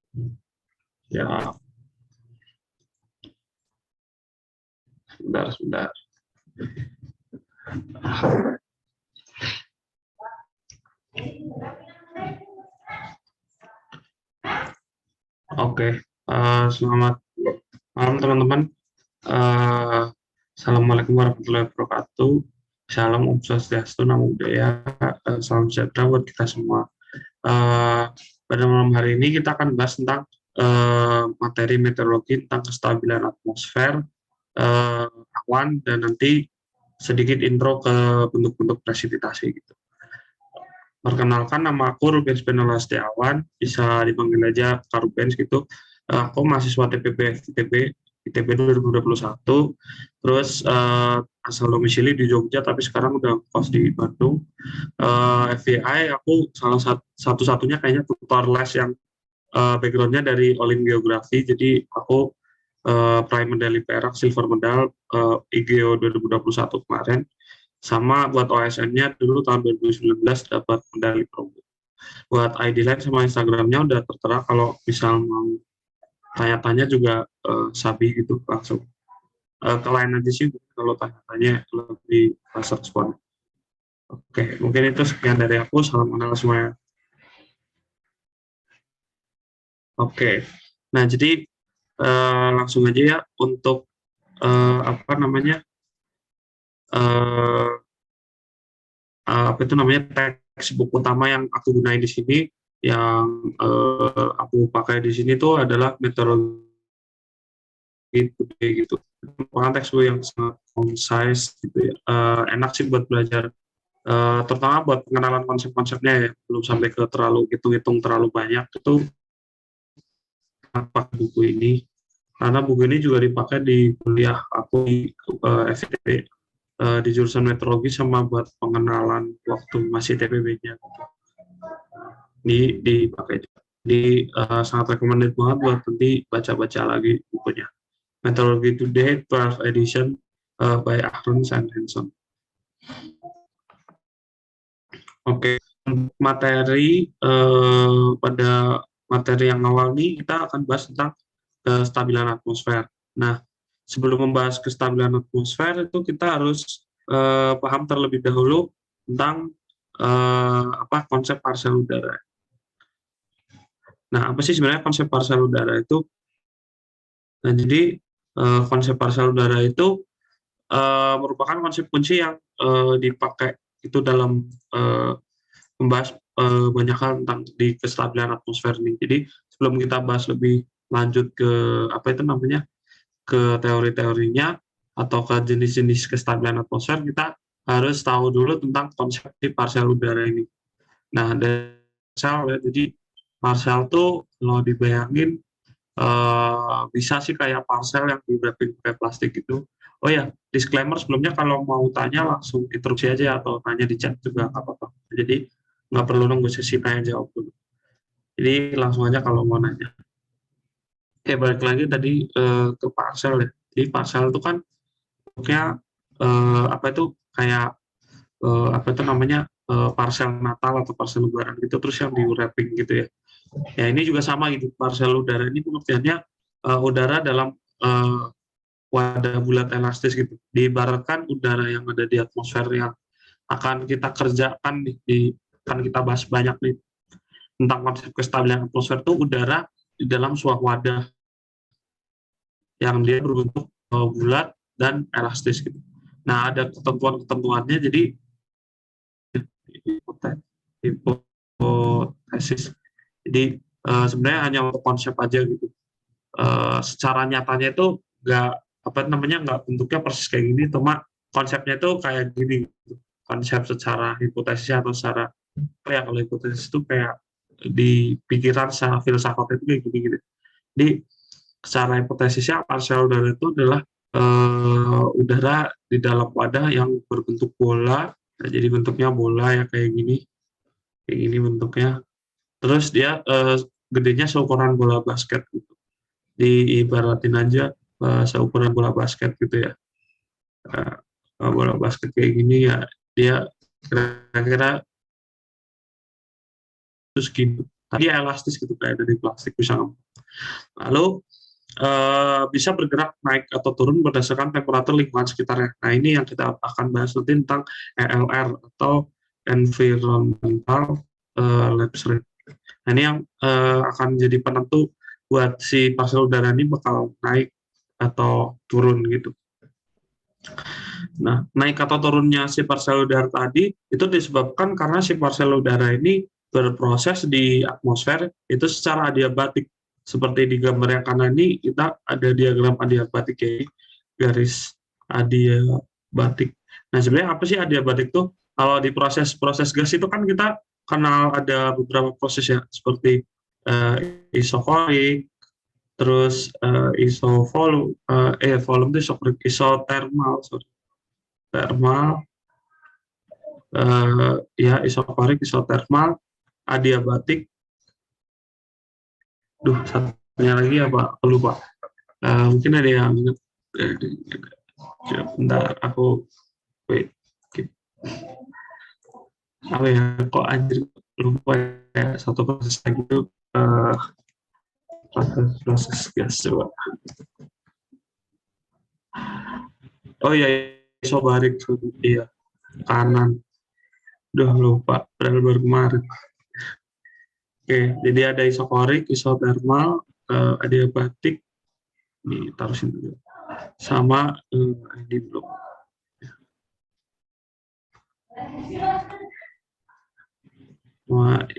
Ya, sebentar. Oke, selamat malam teman-teman. Eh, Assalamualaikum warahmatullahi wabarakatuh. Shalom, Om Swastiastu, Namo Buddhaya, salam sejahtera buat kita semua. Eh, Pada malam hari ini kita akan bahas tentang materi meteorologi tentang kestabilan atmosfer, eh, awan, dan nanti sedikit intro ke bentuk-bentuk presipitasi gitu. Perkenalkan, nama aku Rubens Benola Setiawan, bisa dipanggil aja Kak Rubens gitu. Aku mahasiswa TPB ITB 2021, terus asal domisili di Jogja, tapi sekarang udah kos di Bandung. FYI, aku salah satu-satunya kayaknya tutor les yang backgroundnya dari Olim Geografi, jadi aku prime medali perak, silver medal IGO 2021 kemarin, sama buat OSN-nya dulu tahun 2019 dapat medali perunggu. Buat ID Line sama Instagram-nya udah tertera, kalau misal mau tanya-tanya juga Sabi gitu langsung ke line aja sih kalau tanya-tanya lebih respon. Oke, mungkin itu sekian dari aku. Salam kenal semuanya. Oke, nah jadi langsung aja ya untuk apa namanya uh, apa itu namanya textbook utama yang aku gunain di sini, yang aku pakai di sini tuh adalah meteorologi gitu. Merupakan textbook yang sangat concise gitu ya. Enak sih buat belajar, terutama buat pengenalan konsep-konsepnya ya. Belum sampai ke terlalu hitung-hitung terlalu banyak itu apa buku ini. Karena buku ini juga dipakai di kuliah aku di FITB, di jurusan meteorologi, sama buat pengenalan waktu masih TPB-nya. Dipakai. Jadi sangat recommended banget buat nanti baca-baca lagi bukunya. Meteorology Today 12 edition by Ahrens and Hanson. Oke, materi pada materi yang awal nih kita akan bahas tentang kestabilan atmosfer. Nah, sebelum membahas kestabilan atmosfer itu kita harus paham terlebih dahulu tentang apa konsep parsel udara. Nah, apa sih sebenarnya konsep parsel udara itu? Nah, jadi konsep parsel udara itu merupakan konsep kunci yang dipakai itu dalam membahas banyak hal tentang di kestabilan atmosfer ini. Jadi sebelum kita bahas lebih lanjut ke apa itu namanya, ke teori-teorinya atau ke jenis-jenis kestabilan atmosfer, kita harus tahu dulu tentang konsep di parsel udara ini. Nah, dari parsel ya, jadi parsel tuh kalau dibayangin bisa sih kayak parcel yang di wrapping pakai plastik gitu. Oh ya, disclaimer sebelumnya, kalau mau tanya langsung interupsi aja atau tanya di chat juga nggak apa-apa. Jadi nggak perlu nunggu sesi tanya jawab dulu. Jadi langsung aja kalau mau nanya. Oke, balik lagi tadi ke parcel ya. Jadi parcel itu kan bentuknya apa itu kayak apa itu namanya parcel Natal atau parcel Lebaran gitu, terus yang di wrapping gitu ya. Ya ini juga sama gitu. Parcel udara ini pengertiannya udara dalam wadah bulat elastis gitu. Diibaratkan udara yang ada di atmosfer yang akan kita kerjakan akan kita bahas banyak nih tentang konsep kestabilan atmosfer, itu udara di dalam sebuah wadah yang dia berbentuk bulat dan elastis gitu. Nah, ada ketentuan-ketentuannya, jadi hipotesis. Jadi sebenarnya hanya untuk konsep aja gitu. Secara nyatanya itu nggak apa namanya nggak bentuknya persis kayak gini, cuma konsepnya itu kayak gini gitu. Konsep secara hipotesis atau secara ya, kalau hipotesis itu kayak di pikiran secara filsafat itu kayak gini gitu. Jadi secara hipotesisnya parsel udara itu adalah udara di dalam wadah yang berbentuk bola. Nah, jadi bentuknya bola ya kayak gini bentuknya. Terus dia gedenya seukuran bola basket gitu. Diibaratin aja seukuran bola basket gitu ya. Bola basket kayak gini ya, dia kira-kira terus gini. Tadi elastis gitu kayak dari plastik bisa. Lalu bisa bergerak naik atau turun berdasarkan temperatur lingkungan sekitarnya. Nah, ini yang kita akan bahas nanti tentang ELR atau Environmental Lapse Rate. Nah, ini yang akan jadi penentu buat si partikel udara ini bakal naik atau turun gitu. Nah, naik atau turunnya si partikel udara tadi itu disebabkan karena si partikel udara ini berproses di atmosfer itu secara adiabatik. Seperti di gambar yang kanan ini kita ada diagram adiabatik ya, garis adiabatik. Nah, sebenarnya apa sih adiabatik tuh? Kalau di proses-proses gas itu kan kita kenal ada beberapa proses ya, seperti isokorik, terus isovolume, volume itu isotermal, sorry, termal, ya isokorik, isotermal, adiabatik. Satunya lagi apa? Aku lupa. Mungkin ada yang ingat. Bentar, aku wait. Apa ya? Kok anjir lupa ya, satu proses lagi itu proses gas coba. Oh iya, isobarik, iya, kanan. Lupa, padahal baru kemarin. Oke, jadi ada isokorik, isotermal, adiabatik, ini taruh sini dulu. Sama ini belum.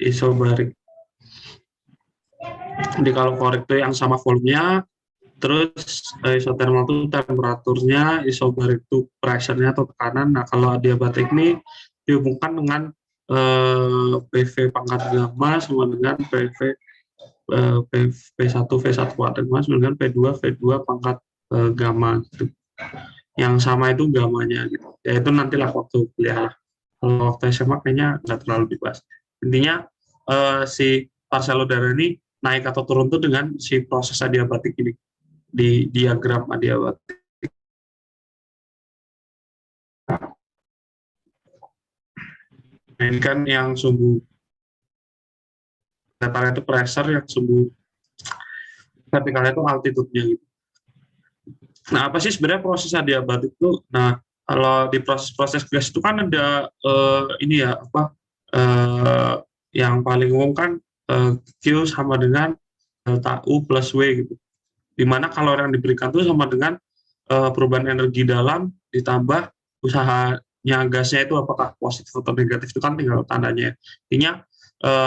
Isobarik. Jadi kalau korik itu yang sama volumenya, terus isotermal itu temperaturnya, isobarik itu pressure-nya atau tekanan. Nah, kalau adiabatik ini dihubungkan dengan PV pangkat gamma sama dengan PV P1 V1 pangkat gamma sama dengan P2 V2 pangkat gamma gitu. Yang sama itu gammanya gitu. Ya itu nantilah waktu kuliah lah. Kalau waktu SMA kayaknya nggak terlalu dibahas. Intinya si partikel udara ini naik atau turun tuh dengan si proses adiabatik ini di diagram adiabatik. Nah, ini kan yang sumbu datarnya itu pressure, yang sumbu vertikalnya itu altitude-nya gitu. Nah, apa sih sebenarnya proses adiabatik itu? Nah, kalau di proses-proses gas itu kan ada ini ya apa yang paling umum kan Q sama dengan delta U plus W gitu. Dimana kalori yang diberikan itu sama dengan perubahan energi dalam ditambah usahanya gasnya itu apakah positif atau negatif itu kan tinggal tandanya. Intinya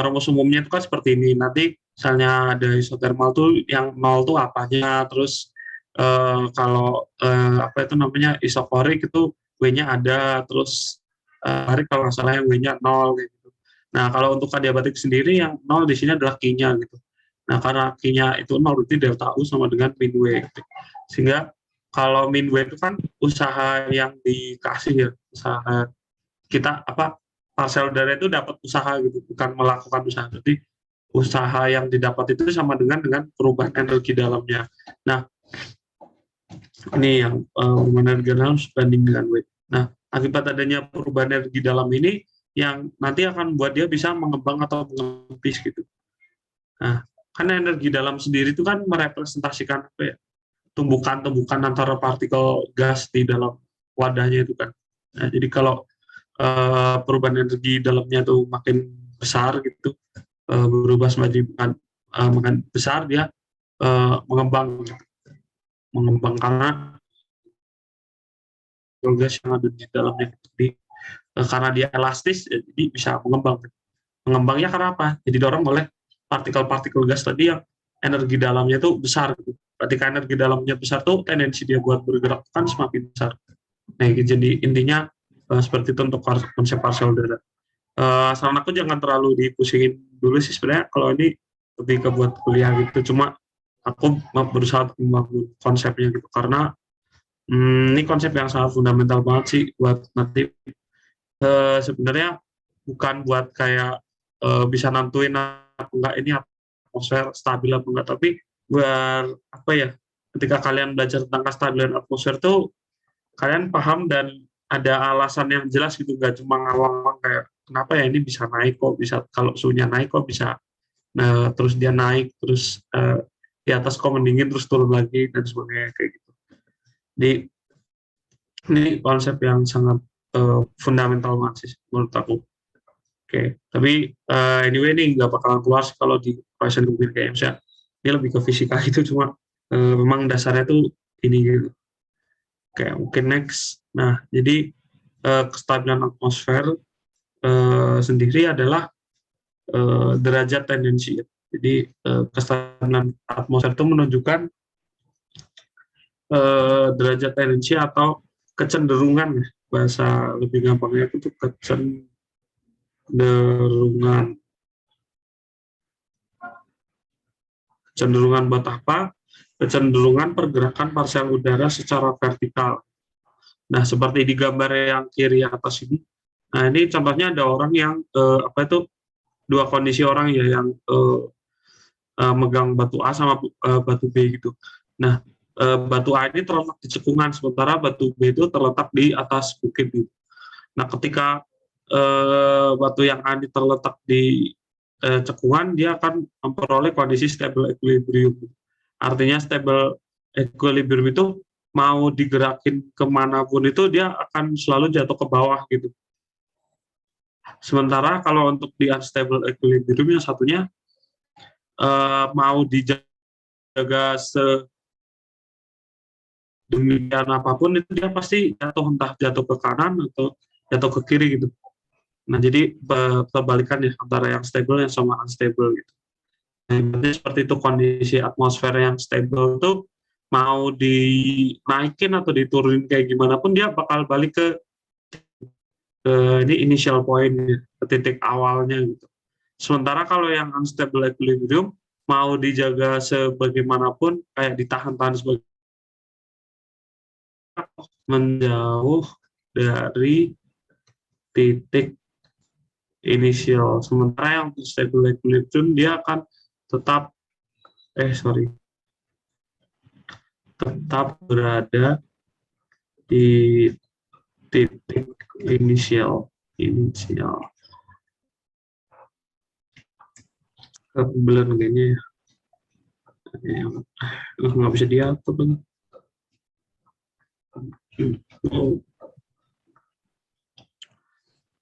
rumus umumnya itu kan seperti ini. Nanti misalnya ada isotermal tuh yang nol tuh apanya, terus kalau apa itu namanya isokorik itu W-nya ada, terus kalau nggak salah yang W-nya nol gitu. Nah, kalau untuk adiabatik sendiri yang nol di sini adalah Q-nya gitu. Nah, karena Q-nya itu nol berarti delta U sama dengan min W gitu. Sehingga kalau min W itu kan usaha yang dikasih ya, usaha kita apa parcel udara itu dapat usaha gitu, bukan melakukan usaha. Jadi usaha yang didapat itu sama dengan perubahan energi dalamnya. Nah, ini yang perubahan energi dalam sebanding dengan W. Nah, akibat adanya perubahan energi dalam ini yang nanti akan membuat dia bisa mengembang atau mengempis gitu. Nah, karena energi dalam sendiri itu kan merepresentasikan apa ya, tumbukan-tumbukan antara partikel gas di dalam wadahnya itu kan. Nah, jadi kalau perubahan energi dalamnya tuh makin besar gitu, berubah semakin makin besar, dia mengembang karena gas yang ada di dalamnya. Jadi karena dia elastis, jadi bisa mengembang. Mengembangnya karena apa? Jadi didorong oleh partikel-partikel gas tadi yang energi dalamnya itu besar. Gitu. Ketika energi dalamnya besar tuh tendensi dia buat bergerak kan semakin besar. Nah, jadi intinya seperti itu untuk konsep partikel udara. Saran aku jangan terlalu dipusingin dulu sih sebenarnya kalau ini lebih ke buat kuliah gitu. Cuma aku berusaha untuk membangun konsepnya gitu karena ini konsep yang sangat fundamental banget sih buat nanti sebenarnya bukan buat kayak bisa nentuin apa enggak ini atmosfer stabil apa enggak, tapi buat apa ya, ketika kalian belajar tentang kestabilan atmosfer tuh kalian paham dan ada alasan yang jelas gitu, nggak cuma ngawang-ngawang kayak kenapa ya ini bisa naik kok bisa, kalau suhunya naik kok bisa Nah, terus dia naik, terus di atas kok mendingin, terus turun lagi dan sebagainya kayak gitu. Jadi ini konsep yang sangat fundamental banget sih menurut aku. Oke, tapi anyway ini nggak bakalan keluar sih kalau di Horizon Computer Games ya. Ini lebih ke fisika gitu, cuma memang dasarnya tuh ini gitu. Oke, mungkin next. Nah, jadi kestabilan atmosfer sendiri adalah derajat tendensi. Jadi kestabilan atmosfer itu menunjukkan derajat tendensi atau kecenderungan, bahasa lebih gampangnya itu kecenderungan. Kecenderungan buat apa? Kecenderungan pergerakan parsial udara secara vertikal. Nah, seperti di gambar yang kiri atas ini. Nah, ini contohnya ada orang yang apa itu, dua kondisi orang ya, yang megang batu A sama batu B gitu. Nah, batu A ini terletak di cekungan, sementara batu B itu terletak di atas bukit gitu. Nah, ketika batu yang A ini terletak di cekungan, dia akan memperoleh kondisi stable equilibrium. Artinya stable equilibrium itu mau digerakin kemanapun itu dia akan selalu jatuh ke bawah gitu. Sementara kalau untuk di unstable equilibrium yang satunya mau dijaga sedemikian apapun itu dia pasti jatuh, entah jatuh ke kanan atau jatuh ke kiri gitu. Nah, jadi perbalikan ya antara yang stable yang sama unstable gitu. Nah, seperti itu kondisi atmosfer yang stable itu mau dinaikin atau diturunin kayak gimana pun dia bakal balik ke ini initial point, ke titik awalnya gitu. Sementara kalau yang unstable equilibrium mau dijaga sebagaimanapun kayak ditahan-tahan sebagai menjauh dari titik initial. Sementara yang stable equilibrium dia akan tetap tetap berada di titik inisial. Kebetulan kayaknya nggak bisa diatur kan.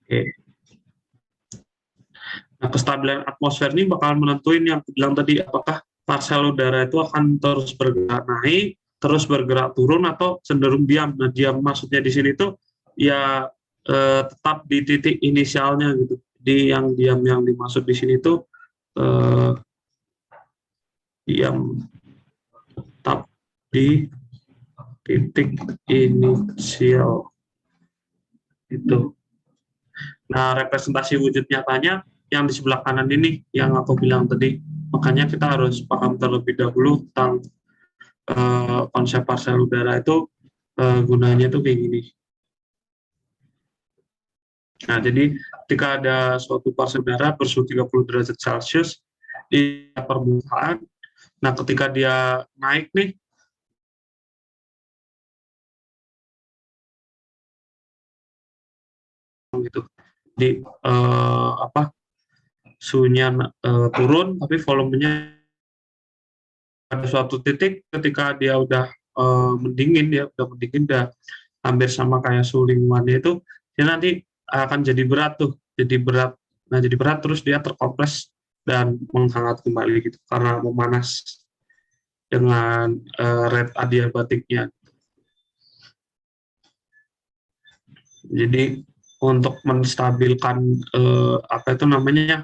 Oke. Nah, kestabilan atmosfer ini bakal menentuin yang aku bilang tadi, apakah parsial udara itu akan terus bergerak naik, terus bergerak turun, atau cenderung diam. Nah, diam maksudnya di sini tuh ya tetap di titik inisialnya gitu. Jadi yang diam yang dimaksud di sini tuh diam tetap di titik inisial itu. Nah, representasi wujud nyatanya yang di sebelah kanan ini yang aku bilang tadi. Makanya kita harus paham terlebih dahulu tentang konsep parsial udara itu gunanya tuh kayak gini. Nah, jadi ketika ada suatu parsial udara bersuhu 30 derajat Celcius di permukaan, nah ketika dia naik nih, gitu. Di suhunya turun, tapi volumenya pada suatu titik ketika dia udah mendingin, udah hampir sama kayak suhu lingkungannya itu, dia nanti akan jadi berat tuh, jadi berat terus dia terkompres dan menghangat kembali gitu karena memanas dengan rate adiabatiknya. Jadi untuk menstabilkan apa itu namanya,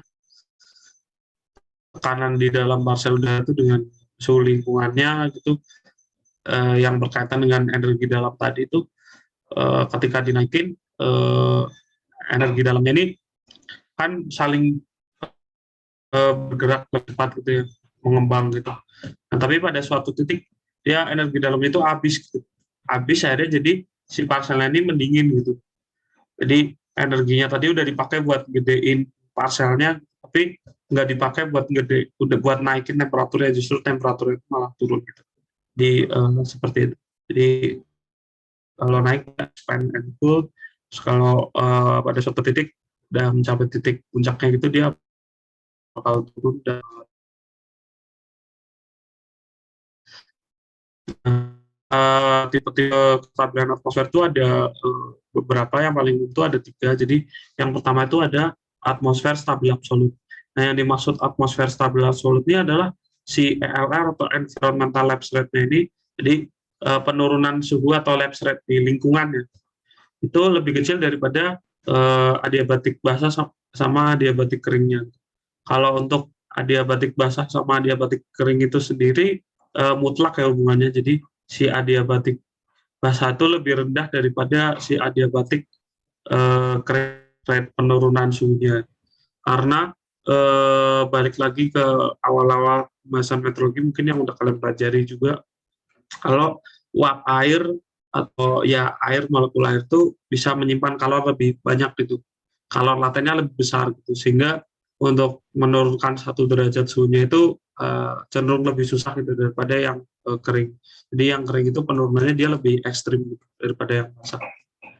tekanan di dalam parsial udara itu dengan suhu lingkungannya gitu, yang berkaitan dengan energi dalam tadi itu, ketika dinaikin energi dalamnya ini kan saling bergerak lebih cepat gitu ya, mengembang gitu. Nah, tapi pada suatu titik dia energi dalamnya itu habis gitu. Habis akhirnya jadi si parselnya ini mendingin gitu. Jadi energinya tadi udah dipakai buat gedein parselnya, tapi nggak dipakai udah buat naikin temperaturnya, justru temperaturnya itu malah turun gitu. Di seperti itu. Jadi kalau naik expand and cool, terus kalau pada suatu titik udah mencapai titik puncaknya gitu dia bakal turun. Dan tipe-tipe kestabilan atmosfer itu ada beberapa, yang paling umum itu ada 3. Jadi yang pertama itu ada atmosfer stabil absolut. Nah, yang dimaksud atmosfer stabil absolut ini adalah si ELR atau environmental lapse rate-nya ini. Jadi penurunan suhu atau lapse rate di lingkungannya itu lebih kecil daripada adiabatik basah sama adiabatik keringnya. Kalau untuk adiabatik basah sama adiabatik kering itu sendiri mutlak ya hubungannya. Jadi si adiabatik basah itu lebih rendah daripada si adiabatik kering, penurunan suhunya. Karena balik lagi ke awal-awal pembahasan meteorologi, mungkin yang udah kalian pelajari juga, kalau uap air atau ya air, molekul air itu bisa menyimpan kalor lebih banyak gitu, kalor latennya lebih besar gitu, sehingga untuk menurunkan 1 derajat suhunya itu cenderung lebih susah gitu daripada yang kering. Jadi yang kering itu penurunannya dia lebih ekstrim gitu, daripada yang basah.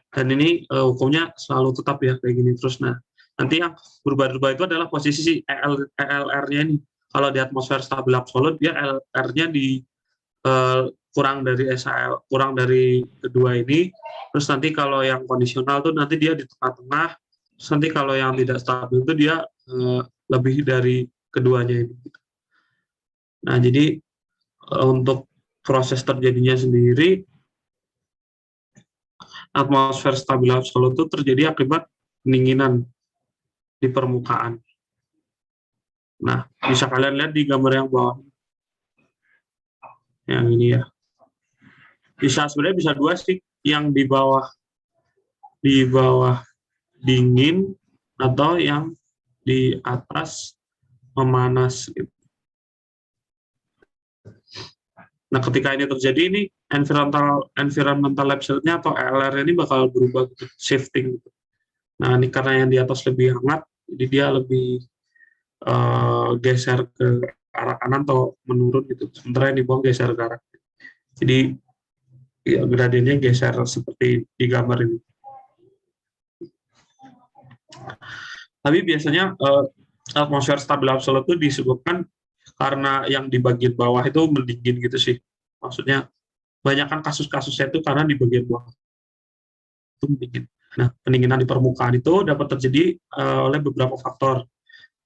Dan ini hukumnya selalu tetap ya kayak gini terus. Nah, nanti yang berubah-ubah itu adalah posisi si ELR-nya ini. Kalau di atmosfer stabil absolut, dia ELR-nya di kurang dari SAL, kurang dari kedua ini. Terus nanti kalau yang kondisional tuh nanti dia di tengah-tengah. Terus nanti kalau yang tidak stabil itu dia lebih dari keduanya ini. Nah, jadi untuk proses terjadinya sendiri, atmosfer stabil absolut itu terjadi akibat pendinginan di permukaan. Nah, bisa kalian lihat di gambar yang bawah, yang ini ya. Sebenarnya bisa 2 sih, yang di bawah dingin atau yang di atas memanas gitu. Nah, ketika ini terjadi, ini environmental lapse rate-nya atau ELR ini bakal berubah gitu, shifting gitu. Nah, ini karena yang di atas lebih hangat, jadi dia lebih geser ke arah kanan atau menurun gitu. Sementara yang di bawah geser ke arah. Jadi ya, gradiennya geser seperti di gambar ini. Tapi biasanya atmosfer stabil absolut itu disebabkan karena yang di bagian bawah itu mendingin gitu sih. Maksudnya banyak kan kasus-kasusnya itu karena di bagian bawah itu mendingin. Nah, pendinginan di permukaan itu dapat terjadi oleh beberapa faktor.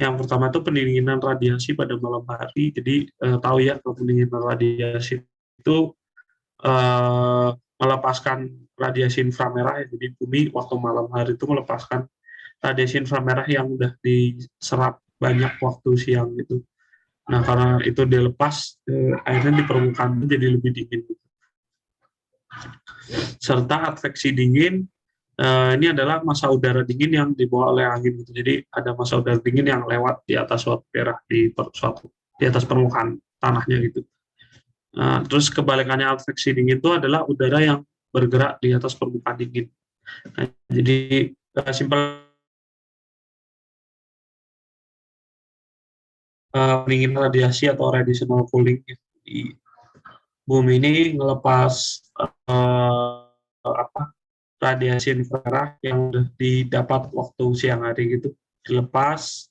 Yang pertama itu pendinginan radiasi pada malam hari. Jadi tahu ya, kalau pendinginan radiasi itu melepaskan radiasi inframerah. Jadi bumi waktu malam hari itu melepaskan radiasi inframerah yang udah diserap banyak waktu siang itu. Nah, karena itu dilepas, akhirnya di permukaan jadi lebih dingin. Serta adveksi dingin, ini adalah massa udara dingin yang dibawa oleh angin gitu. Jadi ada massa udara dingin yang lewat di atas suatu daerah, di atas permukaan tanahnya gitu. Terus kebalikannya adveksi dingin itu adalah udara yang bergerak di atas permukaan dingin. Nah, jadi simpel pendinginan radiasi atau radiational cooling di bumi ini ngelepas radiasi inframerah yang udah didapat waktu siang hari gitu, dilepas.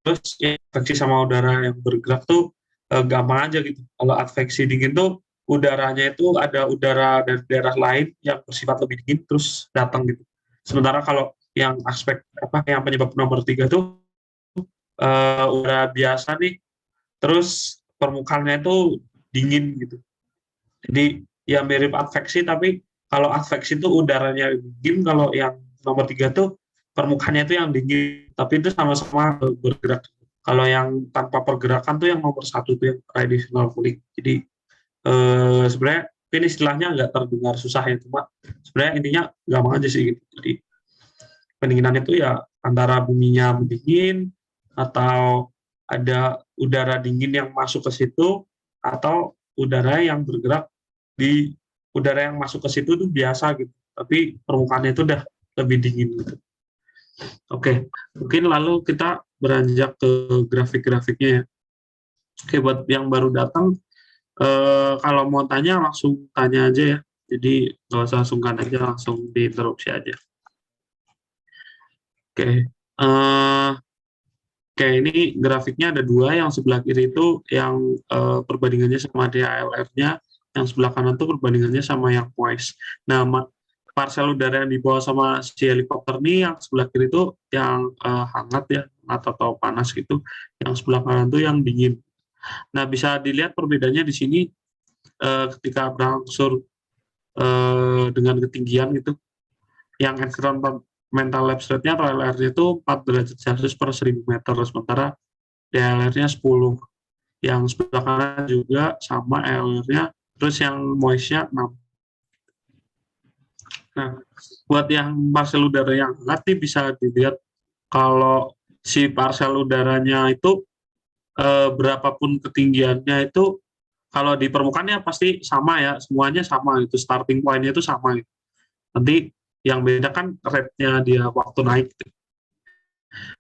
Terus ya, adveksi sama udara yang bergerak tuh gampang aja gitu. Kalau adveksi dingin tuh udaranya itu ada udara dari daerah lain yang bersifat lebih dingin terus datang gitu. Sementara kalau yang yang penyebab nomor 3 tuh udara biasa nih, terus permukaannya itu dingin gitu. Jadi ya mirip adveksi, tapi kalau adveksi itu udaranya dingin, kalau yang nomor 3 tuh permukaannya itu yang dingin, tapi itu sama-sama bergerak. Kalau yang tanpa pergerakan tuh yang nomor 1 tuh yang radiational cooling. Jadi sebenarnya ini istilahnya nggak terdengar susah ya, cuma sebenarnya intinya gampang aja sih gitu. Jadi pendinginan itu ya antara buminya mendingin atau ada udara dingin yang masuk ke situ, atau udara yang bergerak di udara yang masuk ke situ itu biasa gitu, tapi permukaannya itu udah lebih dingin gitu. Oke, mungkin lalu kita beranjak ke grafik-grafiknya ya. Oke, buat yang baru datang, kalau mau tanya langsung tanya aja ya. Jadi nggak usah sungkan aja, langsung diinterupsi aja. Oke. Eh, Oke, ini grafiknya ada dua, yang sebelah kiri itu yang perbandingannya sama DHLR-nya, yang sebelah kanan tuh perbandingannya sama yang noise. Nah, parcel udara yang dibawa sama si helikopter ini, yang sebelah kiri itu yang hangat ya, atau panas gitu, yang sebelah kanan tuh yang dingin. Nah, bisa dilihat perbedaannya di sini ketika berangsur dengan ketinggian gitu, yang environmental lapse rate-nya atau LR-nya itu 4 derajat Celcius per 1000 meter, sementara DLR-nya 10. Yang sebelah kanan juga sama LR-nya, terus yang moist-nya 6. Nah, buat yang parcel udara yang hangat nih bisa dilihat kalau si parcel udaranya itu berapapun ketinggiannya itu, kalau di permukaannya pasti sama ya, semuanya sama, itu starting point-nya itu sama gitu. Nanti yang beda kan rate-nya dia waktu naik gitu.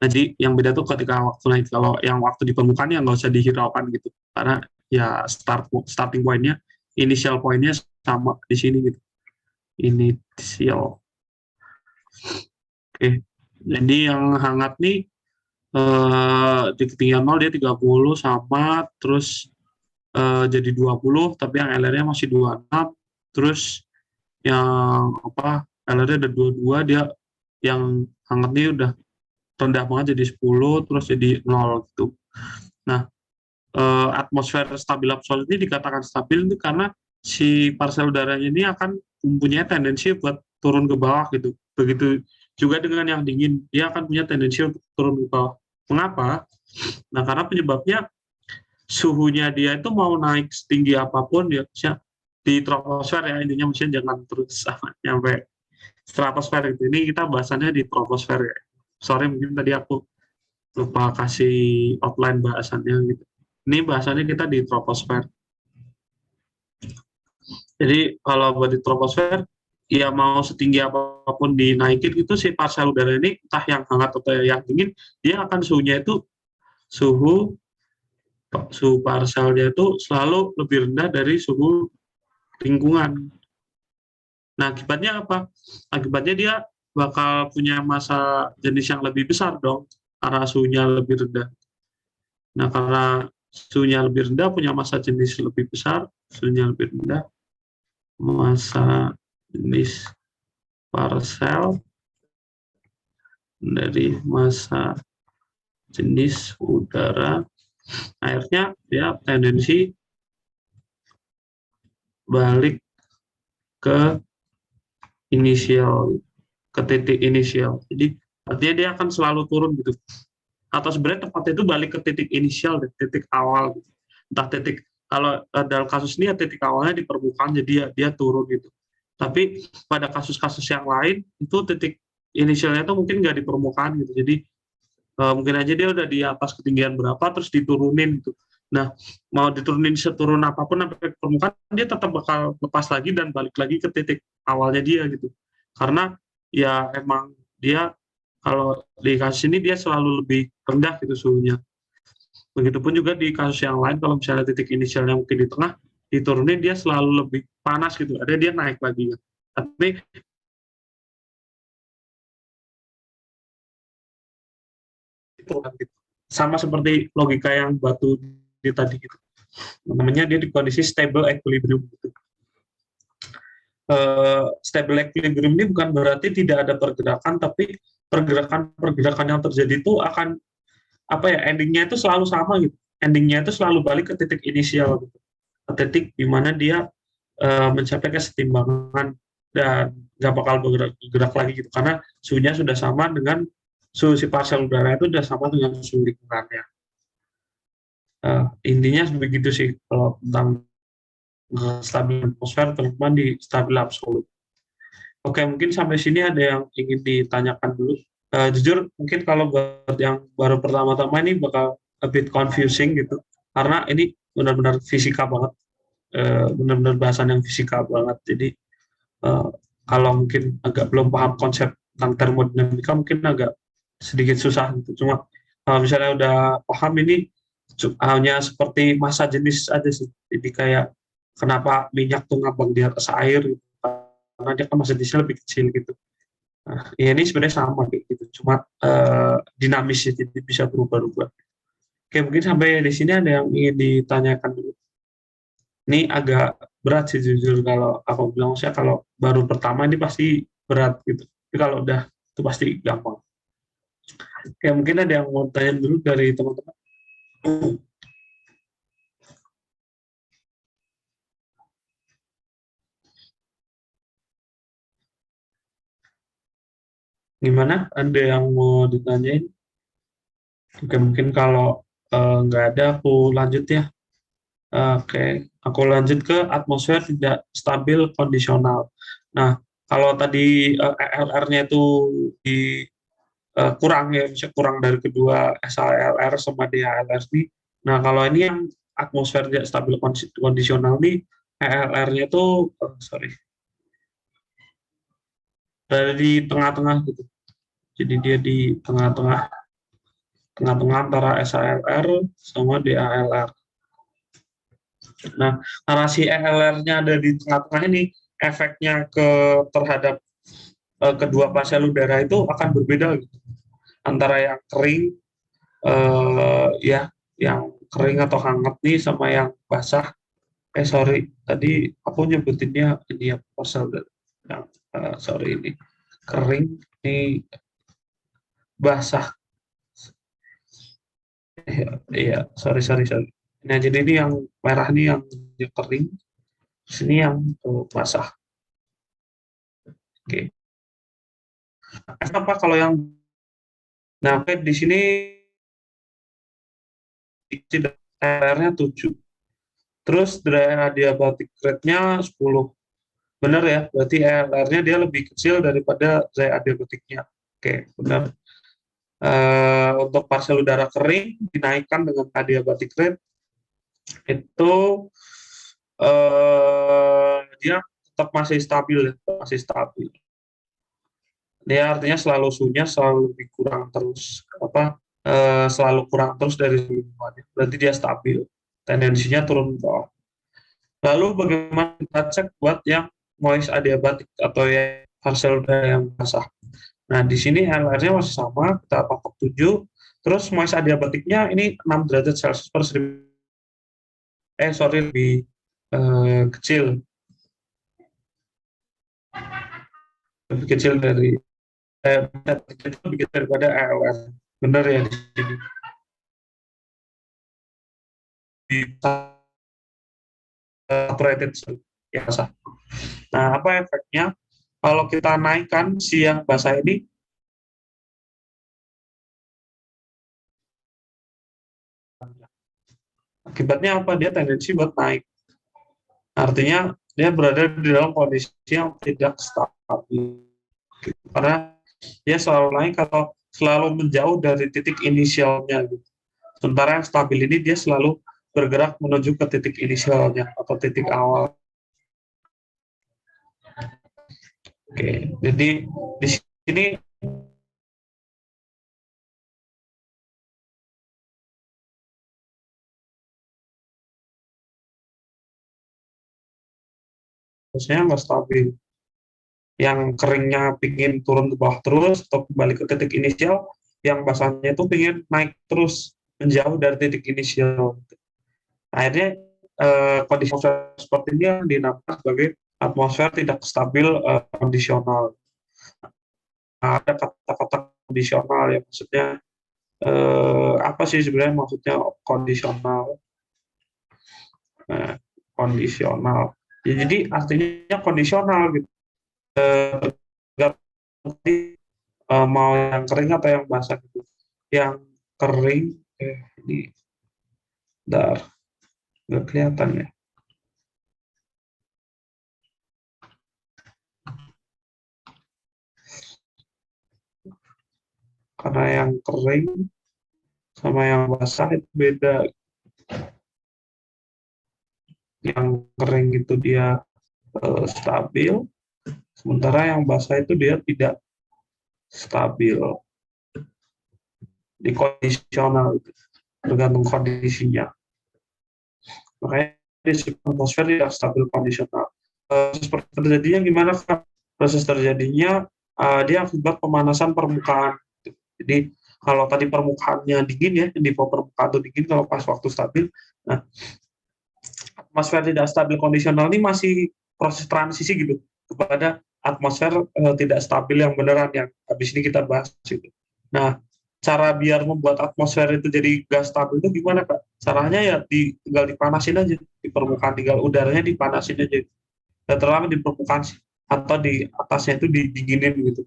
Jadi yang beda tuh ketika waktu naik, kalau yang waktu di permukaan ya nggak usah dihiraukan gitu, karena ya starting point-nya, initial point-nya sama di sini gitu. Initial. Oke. Jadi yang hangat nih di ketinggian 0 dia 30 sama, terus jadi 20, tapi yang LR-nya masih 26, terus yang LR-nya ada 22, dia yang hangat nih udah rendah banget jadi 10, terus jadi 0 gitu. Nah, atmosfer stabil absolut ini dikatakan stabil itu karena si parcel udaranya ini akan mempunyai tendensi buat turun ke bawah gitu. Begitu juga dengan yang dingin, dia akan punya tendensi untuk turun ke bawah. Mengapa? Nah, karena penyebabnya suhunya dia itu mau naik setinggi apapun ya, di troposfer ya, intinya mungkin jangan terus sampai stratosfer gitu. Ini kita bahasannya di troposfer ya. Sorry, mungkin tadi aku lupa kasih outline bahasannya gitu. Ini bahasannya kita di troposfer. Jadi kalau buat di troposfer, ya mau setinggi apapun dinaikin gitu, si parcel udara ini entah yang hangat atau yang dingin, dia akan suhunya itu suhu suhu parselnya itu selalu lebih rendah dari suhu lingkungan. Nah, akibatnya apa? Akibatnya dia bakal punya massa jenis yang lebih besar dong, karena suhunya lebih rendah. Nah, karena suhunya lebih rendah, punya massa jenis lebih besar, suhunya lebih rendah, massa jenis parcel dari massa jenis udara, akhirnya dia tendensi balik ke inisial, ke titik inisial. Jadi artinya dia akan selalu turun gitu. Atau sebenarnya tepatnya itu balik ke titik inisial, titik awal gitu. Entah titik, kalau dalam kasus ini ya titik awalnya di permukaan, jadi dia turun gitu. Tapi pada kasus-kasus yang lain itu titik inisialnya itu mungkin nggak di permukaan gitu. Jadi mungkin aja dia udah di atas ketinggian berapa terus diturunin gitu. Nah, mau diturunin seturun apapun sampai ke permukaan, dia tetap bakal lepas lagi dan balik lagi ke titik awalnya dia gitu. Karena ya emang dia kalau di kasus ini dia selalu lebih rendah gitu suhunya. Begitupun juga di kasus yang lain, kalau misalnya titik inisialnya mungkin di tengah, diturunin dia selalu lebih panas gitu. Ada dia naik lagi. Tapi itu sama seperti logika yang batu di tadi gitu. Namanya dia di kondisi stable equilibrium gitu. Stable equilibrium ini bukan berarti tidak ada pergerakan, tapi pergerakan yang terjadi itu akan endingnya itu selalu sama gitu. Endingnya itu selalu balik ke titik inisial gitu. Ke titik di mana dia mencapai kesetimbangan dan nggak bakal bergerak lagi gitu, karena suhunya sudah sama dengan suhu si parcel udara itu sudah sama dengan suhu lingkungannya. Intinya begitu sih kalau tentang stabil atmosfer, teman-teman di stabil absolut. Oke, mungkin sampai sini ada yang ingin ditanyakan dulu. Jujur, mungkin kalau buat yang baru pertama-tama ini bakal a bit confusing gitu, karena ini benar-benar fisika banget, benar-benar bahasan yang fisika banget. Jadi kalau mungkin agak belum paham konsep tentang termodinamika, mungkin agak sedikit susah gitu. Cuma kalau misalnya udah paham ini, hanya seperti massa jenis aja sih. Jadi kayak kenapa minyak tuh ngambang di atas air gitu, karena dia kan massa jenisnya lebih kecil gitu. Nah, ya ini sebenarnya sama kayak gitu, cuma dinamis ya, jadi bisa berubah-ubah. Oke, mungkin sampai di sini ada yang ingin ditanyakan dulu. Ini agak berat sih jujur kalau aku bilang, saya kalau baru pertama ini pasti berat gitu. Tapi kalau udah itu pasti gampang. Oke, mungkin ada yang mau tanya dulu dari teman-teman. Gimana? Ada yang mau ditanyain? Oke, mungkin kalau nggak ada, aku lanjut ya. Oke, aku lanjut ke atmosfer tidak stabil kondisional. Nah, kalau tadi ELR-nya itu di kurang ya, bisa kurang dari kedua SALR sama DHLR nih. Nah, kalau ini yang atmosfer tidak stabil kondisional nih, ELR-nya itu sorry, berada di tengah-tengah gitu. Jadi dia di tengah-tengah antara SALR sama DALR. Nah, karena si ELR-nya ada di tengah-tengah ini, efeknya terhadap kedua pasel udara itu akan berbeda gitu. Antara yang kering, ya, yang kering atau hangat nih sama yang basah. Sorry, tadi aku nyebutinnya ini ya pasel udara. Yang, sorry, ini kering, ini basah. Iya, sorry. Nah, jadi ini yang merah nih yang kering, sini yang basah. Oke. Apa kalau yang nah di sini R-nya 7. Terus diabatic rate-nya 10. Benar ya? Berarti R-nya dia lebih kecil daripada adiabatiknya. Oke, benar. Untuk parsial udara kering dinaikkan dengan adiabatic rate itu dia tetap masih stabil ya, masih stabil. Dia artinya selalu suhunya selalu lebih kurang terus selalu kurang terus dari sebelumnya. Berarti dia stabil, tendensinya turun ke bawah. Lalu bagaimana kita cek buat yang moist adiabatic atau yang parsial udara yang basah? Nah, di sini LR-nya masih sama, kita patok 7. Terus moist adiabatiknya ini 6 derajat Celcius per 1000. Sorry, lebih kecil. Lebih kecil dari lebih kecil daripada LR. Benar ya di sini. Di saturated ya basah. Nah, apa efeknya? Kalau kita naikkan si yang basah ini, akibatnya apa? Dia tendensi buat naik. Artinya dia berada di dalam kondisi yang tidak stabil. Karena dia selalu naik atau selalu menjauh dari titik inisialnya. Gitu. Sementara yang stabil ini dia selalu bergerak menuju ke titik inisialnya atau titik awal. Oke, jadi di sini biasanya nggak stabil. Yang keringnya pingin turun ke bawah terus atau kembali ke titik inisial, yang basahnya itu pingin naik terus menjauh dari titik inisial. Akhirnya kondisi seperti ini yang dinamakan sebagai atmosfer tidak stabil kondisional. Nah, ada kata-kata kondisional yang maksudnya apa sih sebenarnya maksudnya kondisional? Nah, kondisional. Ya, jadi artinya kondisional gitu. Mau yang kering atau yang basah gitu. Yang kering, ini, dar, nggak kelihatan ya. Karena yang kering sama yang basah itu beda. Yang kering itu dia stabil, sementara yang basah itu dia tidak stabil. Di kondisional, tergantung kondisinya. Makanya di atmosfer tidak stabil kondisional. Proses terjadinya gimana kan? Proses terjadinya dia akibat pemanasan permukaan. Jadi kalau tadi permukaannya dingin ya, di bawah permukaan itu dingin kalau pas waktu stabil. Nah, atmosfer tidak stabil kondisional ini masih proses transisi gitu kepada atmosfer tidak stabil yang beneran yang habis ini kita bahas gitu. Nah, cara biar membuat atmosfer itu jadi gas stabil itu gimana, Kak? Caranya ya tinggal dipanasin aja di permukaan, tinggal udaranya dipanasin aja. Dan terutama di permukaan atau di atasnya itu didinginin gitu.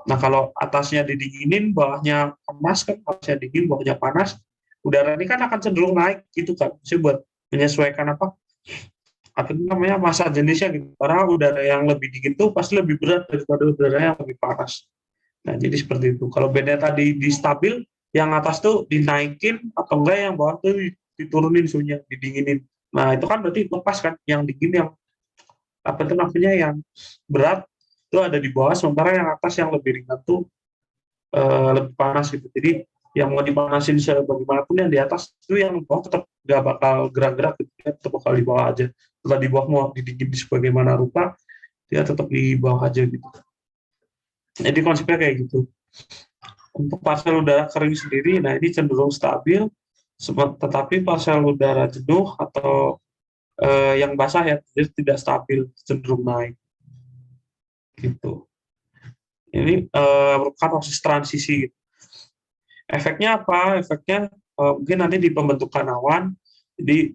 Nah, kalau atasnya didinginin, bawahnya panas kan, atasnya dingin, bawahnya panas, udara ini kan akan cenderung naik gitu kan. Jadi buat menyesuaikan apa itu namanya massa jenisnya gitu. Karena udara yang lebih dingin tuh pasti lebih berat daripada udara yang lebih panas. Nah, jadi seperti itu. Kalau beda tadi di stabil, yang atas tuh dinaikin atau enggak yang bawah tuh diturunin suhunya, didinginin. Nah, itu kan berarti lepas kan, yang dingin yang apa itu namanya yang berat itu ada di bawah, sementara yang atas yang lebih ringan tuh lebih panas gitu. Jadi yang mau dipanasin sebagaimanapun yang di atas itu yang bawah tetap nggak bakal gerak-gerak gitu, ya, tetap bakal di bawah aja. Setelah di bawah mau didingin di sebagaimana rupa, dia tetap di bawah aja gitu. Jadi konsepnya kayak gitu. Untuk parsial udara kering sendiri, nah ini cenderung stabil, tetapi parsial udara jenuh atau yang basah ya, jadi tidak stabil, cenderung naik gitu. Ini merupakan proses transisi. Efeknya apa? Efeknya mungkin nanti di pembentukan awan. Jadi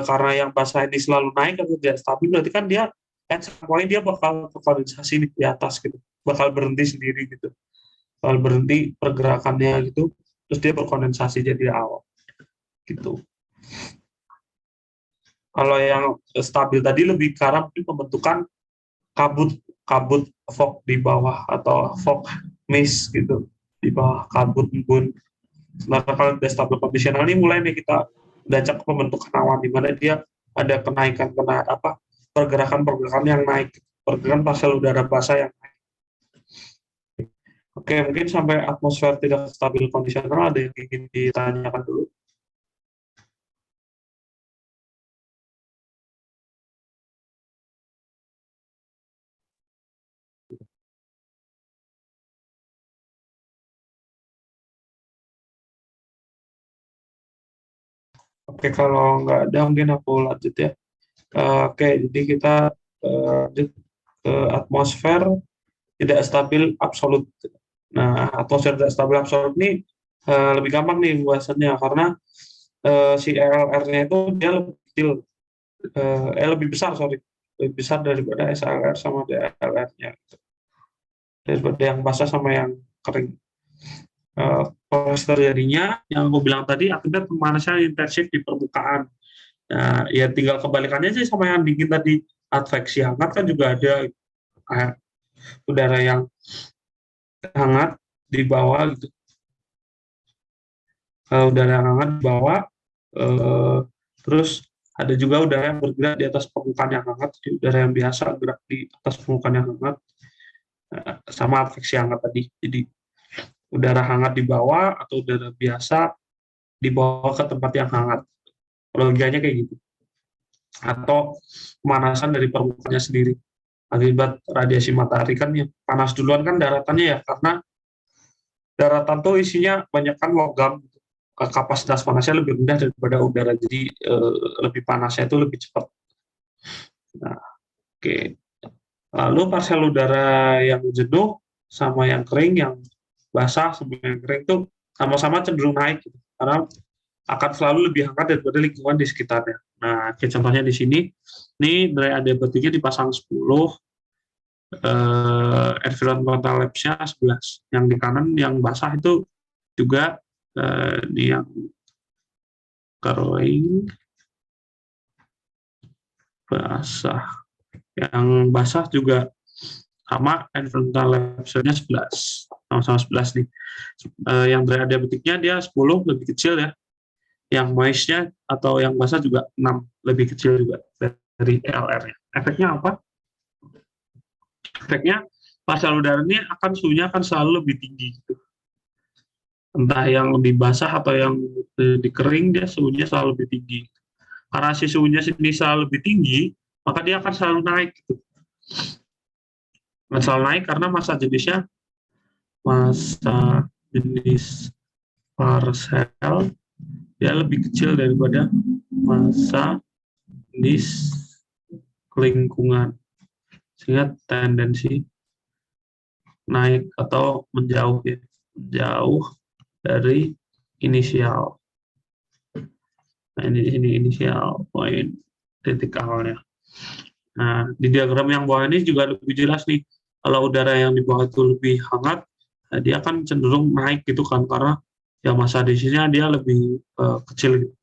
karena yang basah ini selalu naik atau tidak stabil, berarti kan dia dia bakal terkondensasi di atas gitu, bakal berhenti sendiri gitu, bakal berhenti pergerakannya gitu, terus dia berkondensasi jadi awan gitu. Kalau yang stabil tadi lebih ke arah pembentukan kabut kabut fog di bawah atau fog mist gitu di bawah kabut embun. Nah, kalau udah stabil kondisional ini mulai nih kita belajar pembentukan awan di mana dia ada kenaikan pergerakan yang naik, pergerakan parsial udara basah yang naik. Oke, mungkin sampai atmosfer tidak stabil kondisional ada yang ingin ditanyakan dulu. Oke, kalau nggak ada mungkin aku lanjut ya. Oke, jadi kita lanjut ke atmosfer tidak stabil absolut. Nah, atmosfer tidak stabil absolut ini lebih gampang nih bahasannya karena si LR-nya itu dia lebih kecil, lebih besar sorry, lebih besar daripada SLR sama DLR-nya, daripada yang basah sama yang kering. Proses terjadinya yang aku bilang tadi akibat pemanasan intensif di permukaan. Nah, ya tinggal kebalikannya sih sama yang dingin tadi, adveksi hangat kan juga ada udara yang hangat di bawah gitu, udara yang hangat di bawah, terus ada juga udara yang bergerak di atas permukaan yang hangat, jadi udara yang biasa gerak di atas permukaan yang hangat, sama adveksi hangat tadi. Jadi udara hangat di bawah atau udara biasa dibawa ke tempat yang hangat. Logikanya kayak gitu. Atau pemanasan dari permukaannya sendiri akibat radiasi matahari kan yang panas duluan kan daratannya ya, karena daratan tuh isinya banyak kan logam, kapasitas panasnya lebih rendah daripada udara, jadi lebih panasnya itu lebih cepat. Nah, oke. Lalu parsial udara yang jenuh sama yang kering, yang basah sama yang kering itu sama-sama cenderung naik gitu, karena akan selalu lebih hangat daripada lingkungan di sekitarnya. Nah, contohnya di sini, ini dari adiabatiknya dipasang 10, environmental labs-nya 11. Yang di kanan, yang basah itu juga ini yang kering, basah. Yang basah juga sama, environmental labs-nya 11. Sama-sama 11 nih. Yang dari adiabatiknya dia 10, lebih kecil ya. Yang moist-nya atau yang basah juga 6, lebih kecil juga dari LR-nya. Efeknya apa? Efeknya parsial udara ini suhunya akan selalu lebih tinggi gitu. Entah yang di basah atau yang di kering, dia suhunya selalu lebih tinggi. Karena si suhunya sendiri selalu lebih tinggi, maka dia akan selalu naik gitu. nggak selalu naik karena masa jenis parcel dia lebih kecil daripada masa jenis lingkungan, sehingga tendensi naik atau menjauh ya, menjauh dari inisial. Nah, ini di sini inisial poin titik awalnya. Nah, di diagram yang bawah ini juga lebih jelas nih. Kalau udara yang di bawah itu lebih hangat, nah dia akan cenderung naik gitu kan, karena ya masa di sini dia lebih kecil gitu.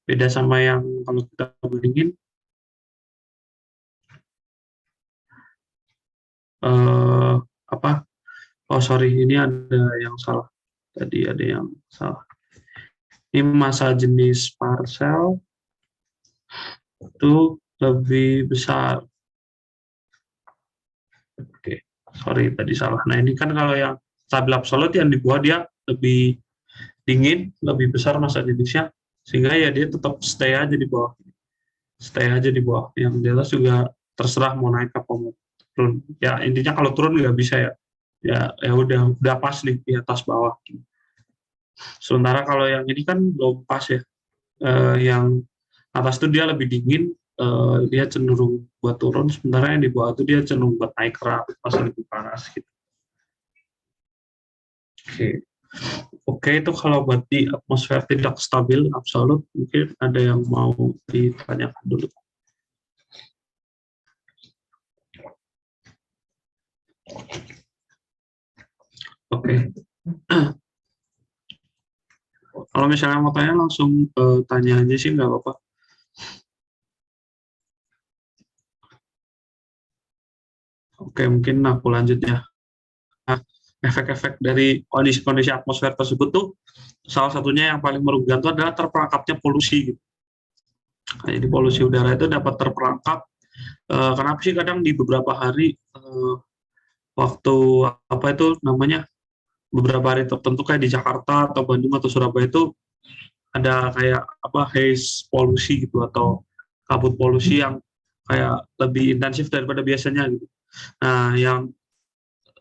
Beda sama yang kalau kita bandingin eh, apa? Oh sorry, ini ada yang salah. Tadi ada yang salah. Ini masa jenis parcel itu lebih besar. Oke, sorry tadi salah. Nah ini kan kalau yang stabil absolut yang di bawah dia lebih dingin, lebih besar masa jenisnya, sehingga ya dia tetap stay aja di bawah. Stay aja di bawah. Yang di atas juga terserah mau naik apa mau turun. Ya intinya kalau turun nggak bisa ya. Ya udah pas nih di atas bawah. Sementara kalau yang ini kan belum pas ya. Yang atas itu dia lebih dingin, dia cenderung buat turun, sementara yang di bawah itu dia cenderung buat naik pas lebih panas gitu. Oke. Oke, itu kalau buat di atmosfer tidak stabil absolut, mungkin ada yang mau ditanyakan dulu. Oke. Kalau misalnya mau tanya langsung tanya aja sih, nggak apa-apa. Oke, mungkin aku lanjut ya. Nah, efek-efek dari kondisi-kondisi atmosfer tersebut tuh salah satunya yang paling merugikan itu adalah terperangkapnya polusi gitu. Nah, jadi polusi udara itu dapat terperangkap. Kenapa sih kadang di beberapa hari waktu apa itu namanya beberapa hari tertentu kayak di Jakarta atau Bandung atau Surabaya itu ada kayak apa haze polusi gitu atau kabut polusi yang kayak lebih intensif daripada biasanya gitu. Nah, yang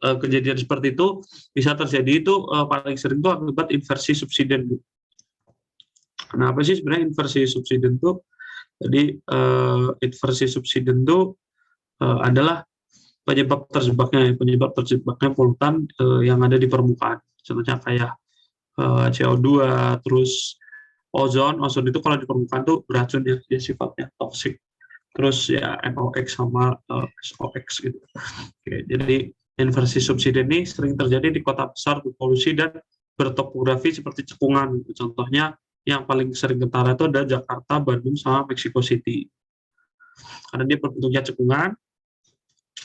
kejadian seperti itu bisa terjadi itu paling sering itu akibat inversi subsiden gitu. Kenapa sih sebenarnya inversi subsiden itu? Jadi inversi subsiden itu adalah penyebab terjebaknya polutan yang ada di permukaan. Contohnya kayak CO2, terus ozon itu kalau di permukaan tuh beracun ya, dia sifatnya toksik. Terus ya NOx sama SOx gitu. Oke, jadi inversi subsiden ini sering terjadi di kota besar berpolusi dan bertopografi seperti cekungan. Contohnya yang paling sering ketara itu ada Jakarta, Bandung, sama Mexico City. Karena dia berbentuknya cekungan.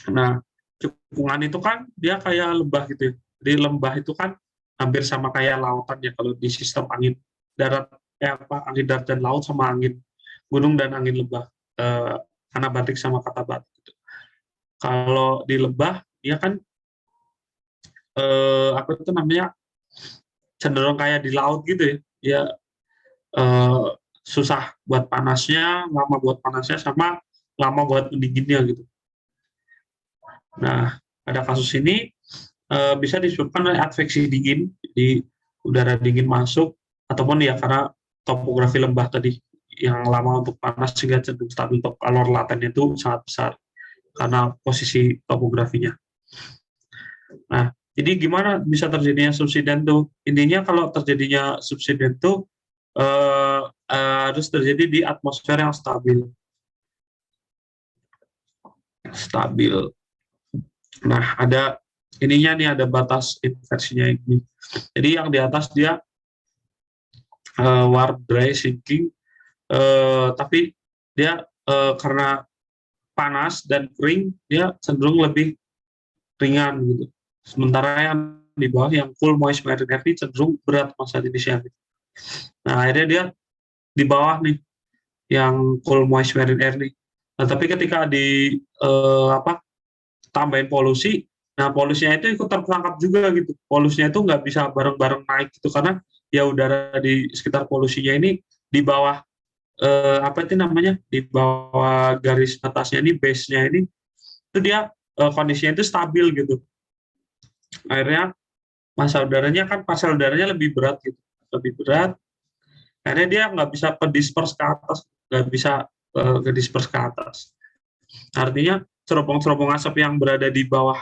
Nah, cekungan itu kan dia kayak lembah gitu ya. Jadi lembah itu kan hampir sama kayak lautan ya kalau di sistem angin darat, angin darat dan laut sama angin gunung dan angin lembah, anabatik sama katabatik gitu. Kalau di lembah dia kan apa itu namanya cenderung kayak di laut gitu ya. Dia eh, susah buat panasnya, lama buat panasnya sama lama buat mendinginnya gitu. Nah, pada kasus ini bisa disebabkan oleh adveksi dingin, jadi udara dingin masuk, ataupun ya karena topografi lembah tadi yang lama untuk panas sehingga cenderung stabil, untuk kalor latennya itu sangat besar karena posisi topografinya. Nah, jadi gimana bisa terjadinya subsiden tuh? Intinya kalau terjadinya subsiden tuh harus terjadi di atmosfer yang stabil. Stabil. Nah, ada ininya nih, ada batas inversinya ini. Jadi yang di atas dia warm, dry, sinking, tapi dia karena panas dan kering, dia cenderung lebih ringan gitu. Sementara yang di bawah yang cool, moist, marine air ini cenderung berat masa jenisnya. Nah, akhirnya dia di bawah nih, yang cool, moist, marine air nih. Nah, tapi ketika di tambahin polusi, nah polusinya itu ikut terperangkap juga gitu. Polusinya itu nggak bisa bareng-bareng naik gitu, karena ya udara di sekitar polusinya ini di bawah apa itu namanya, di bawah garis atasnya ini, base-nya ini, itu dia kondisinya itu stabil gitu. Akhirnya partial udaranya lebih berat gitu, lebih berat. Akhirnya dia nggak bisa ke disperse ke atas, nggak bisa ke disperse ke atas. Artinya cerobong-cerobong asap yang berada di bawah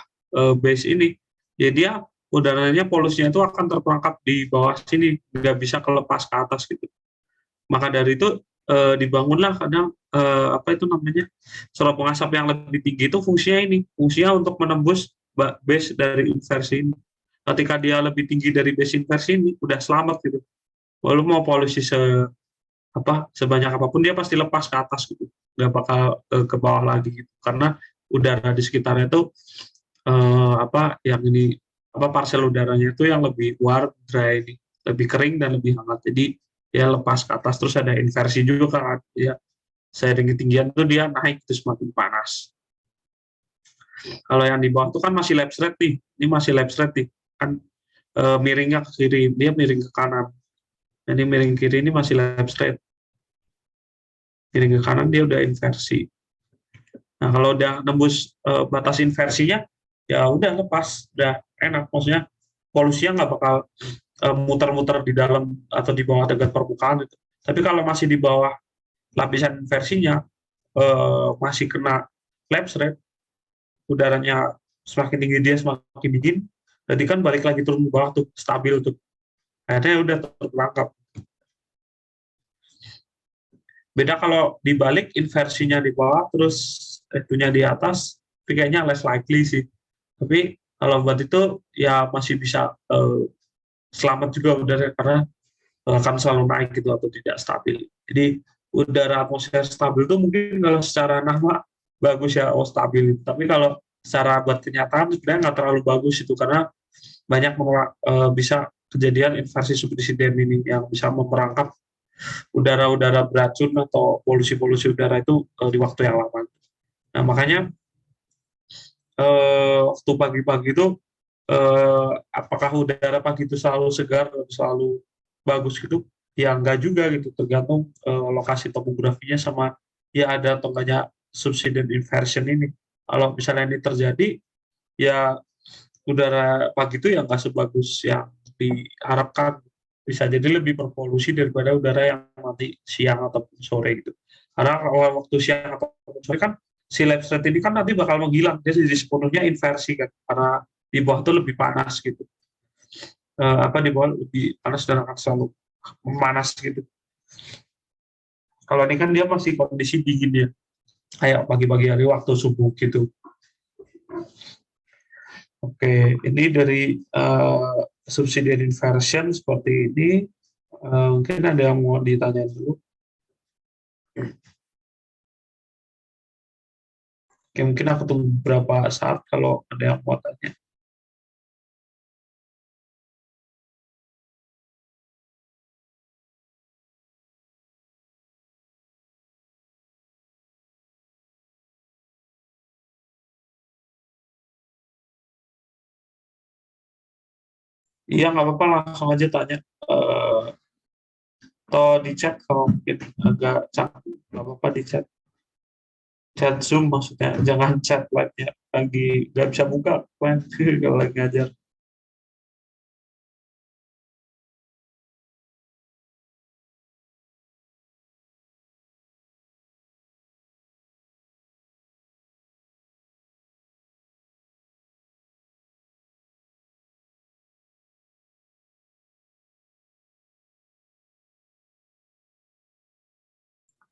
base ini, ya dia udaranya polusinya itu akan terperangkap di bawah sini, nggak bisa kelepas ke atas gitu. Maka dari itu dibangunlah kadang apa itu namanya, cerobong asap yang lebih tinggi itu fungsinya untuk menembus base dari inversi ini. Ketika dia lebih tinggi dari base inversi ini, udah selamat gitu. Walau mau polusi sebanyak apapun, dia pasti lepas ke atas gitu, nggak bakal ke bawah lagi gitu. Karena udara di sekitarnya itu yang ini parsial udaranya itu yang lebih warm, dry, lebih kering dan lebih hangat. Jadi ya lepas ke atas, terus ada inversi juga kan, ya seiring ketinggian tuh dia naik itu semakin panas. Kalau yang di bawah itu kan masih lap straight nih, ini masih lap straight nih kan, miringnya ke kiri, dia miring ke kanan. Jadi miring kiri ini masih lap straight, miring ke kanan dia udah inversi. Nah kalau udah nembus batas inversinya, ya udah lepas, udah enak, maksudnya polusinya nggak bakal muter-muter di dalam atau di bawah dekat permukaan itu. Tapi kalau masih di bawah lapisan inversinya, masih kena lapse rate, udaranya semakin tinggi dia semakin dingin, jadi kan balik lagi turun ke bawah tuh, stabil tuh. Akhirnya udah terperangkap. Beda kalau dibalik, inversinya di bawah, terus itunya di atas, tapi kayaknya less likely sih. Tapi kalau buat itu, ya masih bisa selamat juga udara, karena akan selalu naik gitu atau tidak stabil. Jadi udara atmosfer stabil itu mungkin kalau secara nama bagus ya, stabil. Tapi kalau secara buat kenyataan sebenarnya nggak terlalu bagus itu, karena banyak bisa kejadian inversi subsiden ini yang bisa memerangkap udara-udara beracun atau polusi-polusi udara itu di waktu yang lama. Nah makanya waktu pagi-pagi itu apakah udara pagi itu selalu segar, selalu bagus gitu? Ya enggak juga gitu, tergantung lokasi topografinya sama ya ada atau enggaknya subsidence inversion ini. Kalau misalnya ini terjadi, ya udara pagi itu yang enggak sebagus yang diharapkan, bisa jadi lebih berpolusi daripada udara yang nanti siang ataupun sore gitu. Karena kalau waktu siang ataupun sore kan si lap straight ini kan nanti bakal menghilang, dia jadi sepenuhnya inversi kan, karena di bawah itu lebih panas gitu, di bawah lebih panas dan akan selalu memanas gitu. Kalau ini kan dia masih kondisi dingin ya, kayak pagi-pagi hari waktu subuh gitu. Oke, ini dari subsidiary inversion seperti ini. Mungkin ada yang mau ditanya dulu. Oke, mungkin aku tunggu beberapa saat kalau ada yang mau tanya. Iya, nggak apa-apa, langsung aja tanya. Atau di chat kalau mungkin agak canggung, nggak apa-apa di chat. Chat Zoom maksudnya, jangan chat live ya. Lagi nggak bisa buka, kan? Kalau lagi ngajar.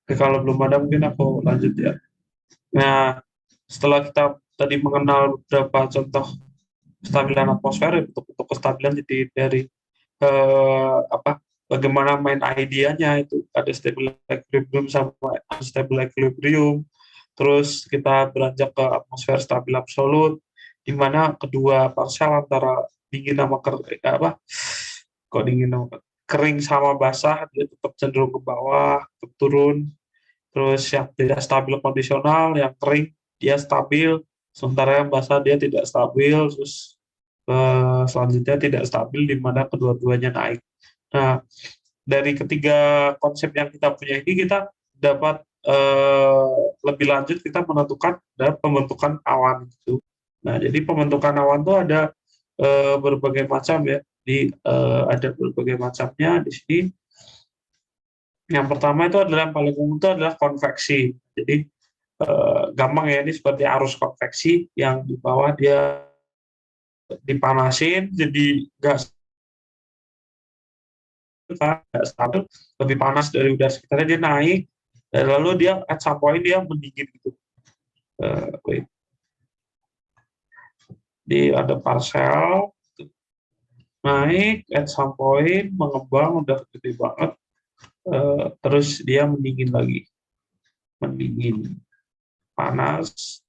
Oke, kalau belum ada mungkin aku lanjut ya. Nah, setelah kita tadi mengenal beberapa contoh kestabilan atmosfer, untuk kestabilan jadi dari bagaimana main idenya itu ada stable equilibrium sama unstable equilibrium. Terus kita beranjak ke atmosfer stabil absolut, di mana kedua parsial antara dingin sama kering sama basah dia tetap cenderung ke bawah, tetap turun. Terus yang tidak stabil kondisional, yang kering dia stabil, sementara yang basah dia tidak stabil. Terus selanjutnya tidak stabil, di mana kedua-duanya naik. Nah, dari ketiga konsep yang kita punya ini, kita dapat lebih lanjut kita menentukan dan pembentukan awan itu. Nah, jadi pembentukan awan tuh ada berbagai macam ya. Ada berbagai macamnya di sini. Yang pertama itu adalah yang paling umum itu adalah konveksi. Jadi gampang ya, ini seperti arus konveksi yang di bawah dia dipanasin jadi gas stabil, lebih panas dari udara sekitarnya, dia naik dan lalu dia at some point dia mendingin gitu. Wait. Di ada parcel naik at some point mengembang udah gede banget, terus dia mendingin lagi, mendingin, panas,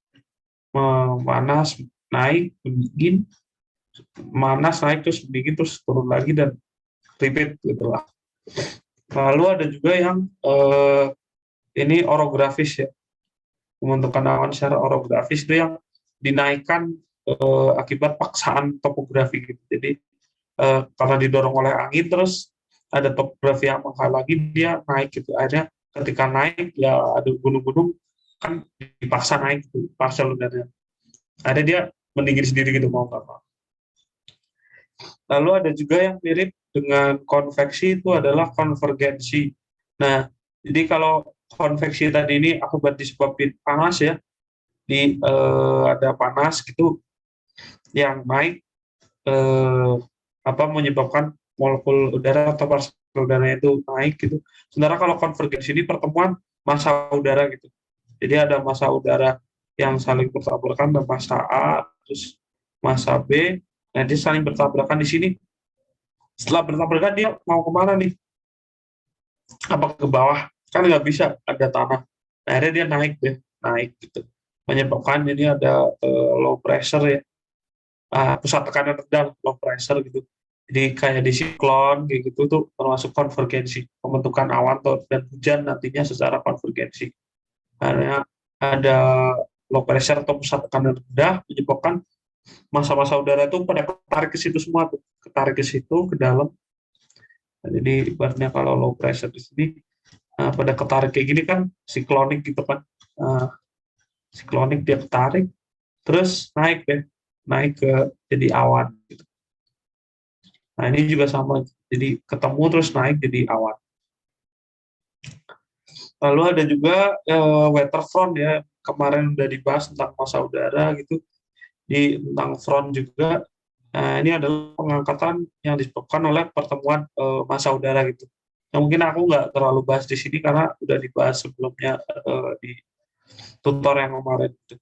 panas, naik, mendingin, panas, naik, terus mendingin, terus turun lagi, dan repeat gitu lah. Lalu ada juga yang ini orografis ya, pembentukan awan secara orografis itu yang dinaikkan akibat paksaan topografi gitu. Jadi karena didorong oleh angin, terus ada topografi yang menghalangi dia naik gitu. Akhirnya ketika naik ya ada gunung-gunung kan dipaksa naik gitu, paksa lunarnya. Akhirnya dia mendingin sendiri gitu mau nggak mau. Lalu ada juga yang mirip dengan konveksi, itu adalah konvergensi. Nah, jadi kalau konveksi tadi ini akibat disebabkan panas ya, ada panas gitu yang naik, menyebabkan molekul udara atau partikel udara itu naik gitu. Sementara kalau konvergensi ini pertemuan massa udara gitu. Jadi ada massa udara yang saling bertabrakan, dan massa A terus massa B. Nanti saling bertabrakan di sini. Setelah bertabrakan dia mau kemana nih? Apa ke bawah? Kan nggak bisa, ada tanah. Akhirnya dia naik deh, naik gitu. Menyebabkan ini ada low pressure ya, pusat tekanan rendah, low pressure gitu. Jadi kayak di siklon kayak gitu tuh termasuk konvergensi, pembentukan awan dan hujan nantinya secara konvergensi. Karena ada low pressure atau pusat tekanan rendah menyebabkan massa-massa udara itu pada ketarik ke situ semua tuh, ketarik ke situ ke dalam. Nah, jadi ibaratnya kalau low pressure di sini pada ketarik kayak gini kan siklonik gitu kan. Siklonik dia ketarik terus naik deh, naik ke jadi awan gitu. Nah, ini juga sama, jadi ketemu terus naik jadi awan. Lalu ada juga weather front ya, kemarin udah dibahas tentang massa udara gitu, tentang front juga. Nah, ini adalah pengangkatan yang disebabkan oleh pertemuan massa udara gitu. Yang mungkin aku nggak terlalu bahas di sini karena udah dibahas sebelumnya di tutor yang kemarin gitu.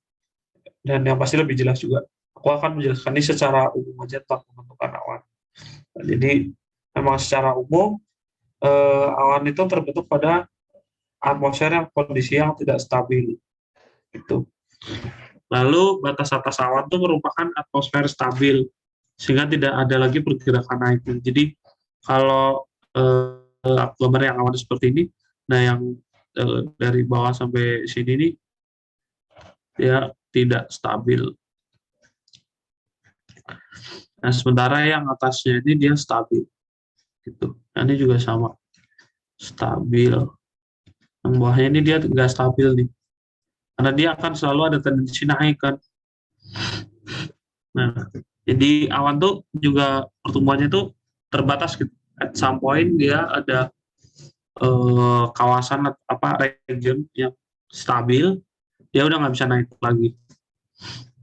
Dan yang pasti lebih jelas juga. Aku akan menjelaskan ini secara umum aja tentang pembentukan awan. Nah, jadi memang secara umum awan itu terbentuk pada atmosfer yang kondisi yang tidak stabil. Gitu. Lalu batas atas awan itu merupakan atmosfer stabil, sehingga tidak ada lagi pergerakan naik. Jadi kalau gambar yang awan seperti ini, nah yang dari bawah sampai sini nih, ya tidak stabil. Nah, sementara yang atasnya ini dia stabil. Gitu. Nah, ini juga sama, stabil. Yang bawahnya ini dia nggak stabil nih, karena dia akan selalu ada tendensi naik kan. Nah, jadi awan tuh juga pertumbuhannya tuh terbatas gitu. At some point dia ada kawasan region yang stabil, dia udah nggak bisa naik lagi.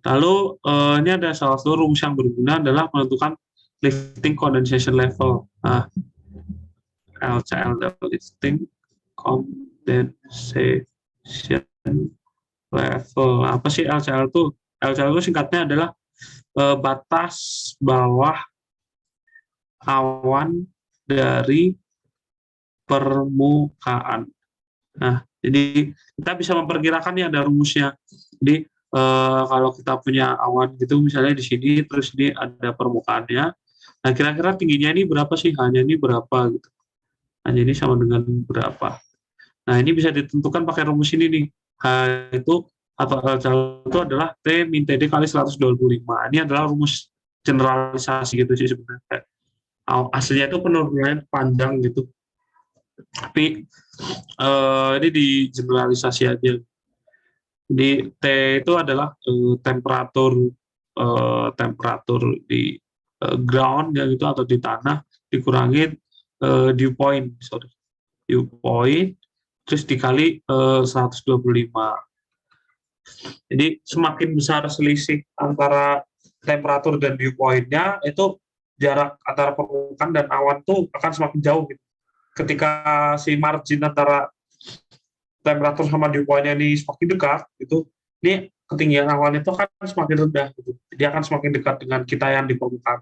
Lalu ini ada salah satu rumus yang berguna adalah menentukan lifting condensation level. Nah, LCL, lifting condensation level. Apa sih LCL itu? LCL itu singkatnya adalah batas bawah awan dari permukaan. Nah, jadi kita bisa memperkirakan nih, ada rumusnya. Jadi kalau kita punya awan gitu, misalnya di sini, terus ini ada permukaannya. Nah, kira-kira tingginya ini berapa sih? Hanya ini berapa gitu. Hanya ini sama dengan berapa. Nah, ini bisa ditentukan pakai rumus ini nih. H itu atau itu adalah T min TD kali 125. Ini adalah rumus generalisasi gitu sih sebenarnya. Aslinya itu penurunannya panjang gitu. Tapi ini di generalisasi aja. Jadi T itu adalah temperatur temperatur di ground ya gitu atau di tanah dikurangin dew point, terus dikali 125. Jadi semakin besar selisih antara temperatur dan dew point-nya, itu jarak antara permukaan dan awan tuh akan semakin jauh gitu. Ketika si margin antara temperatur sama dew point-nya ini semakin dekat gitu, ini ketinggian awan itu akan semakin rendah gitu. Dia akan semakin dekat dengan kita yang di permukaan.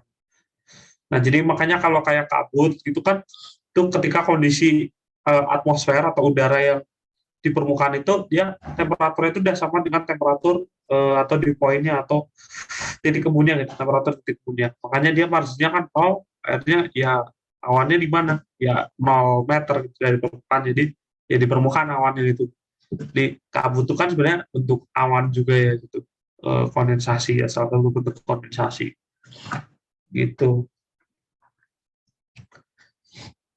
Nah, jadi makanya kalau kayak kabut gitu kan, itu ketika kondisi atmosfer atau udara yang di permukaan itu, dia temperaturnya itu udah sama dengan temperatur atau dew point-nya atau titik kemudian gitu, temperatur titik kemudian. Makanya dia marginnya kan 0, akhirnya ya awannya di mana? Ya 0 meter gitu dari permukaan. Jadi ya di permukaan awannya gitu. Di kabut itu kan sebenarnya bentuk awan juga ya gitu. Kondensasi ya, salah satu bentuk kondensasi. Gitu.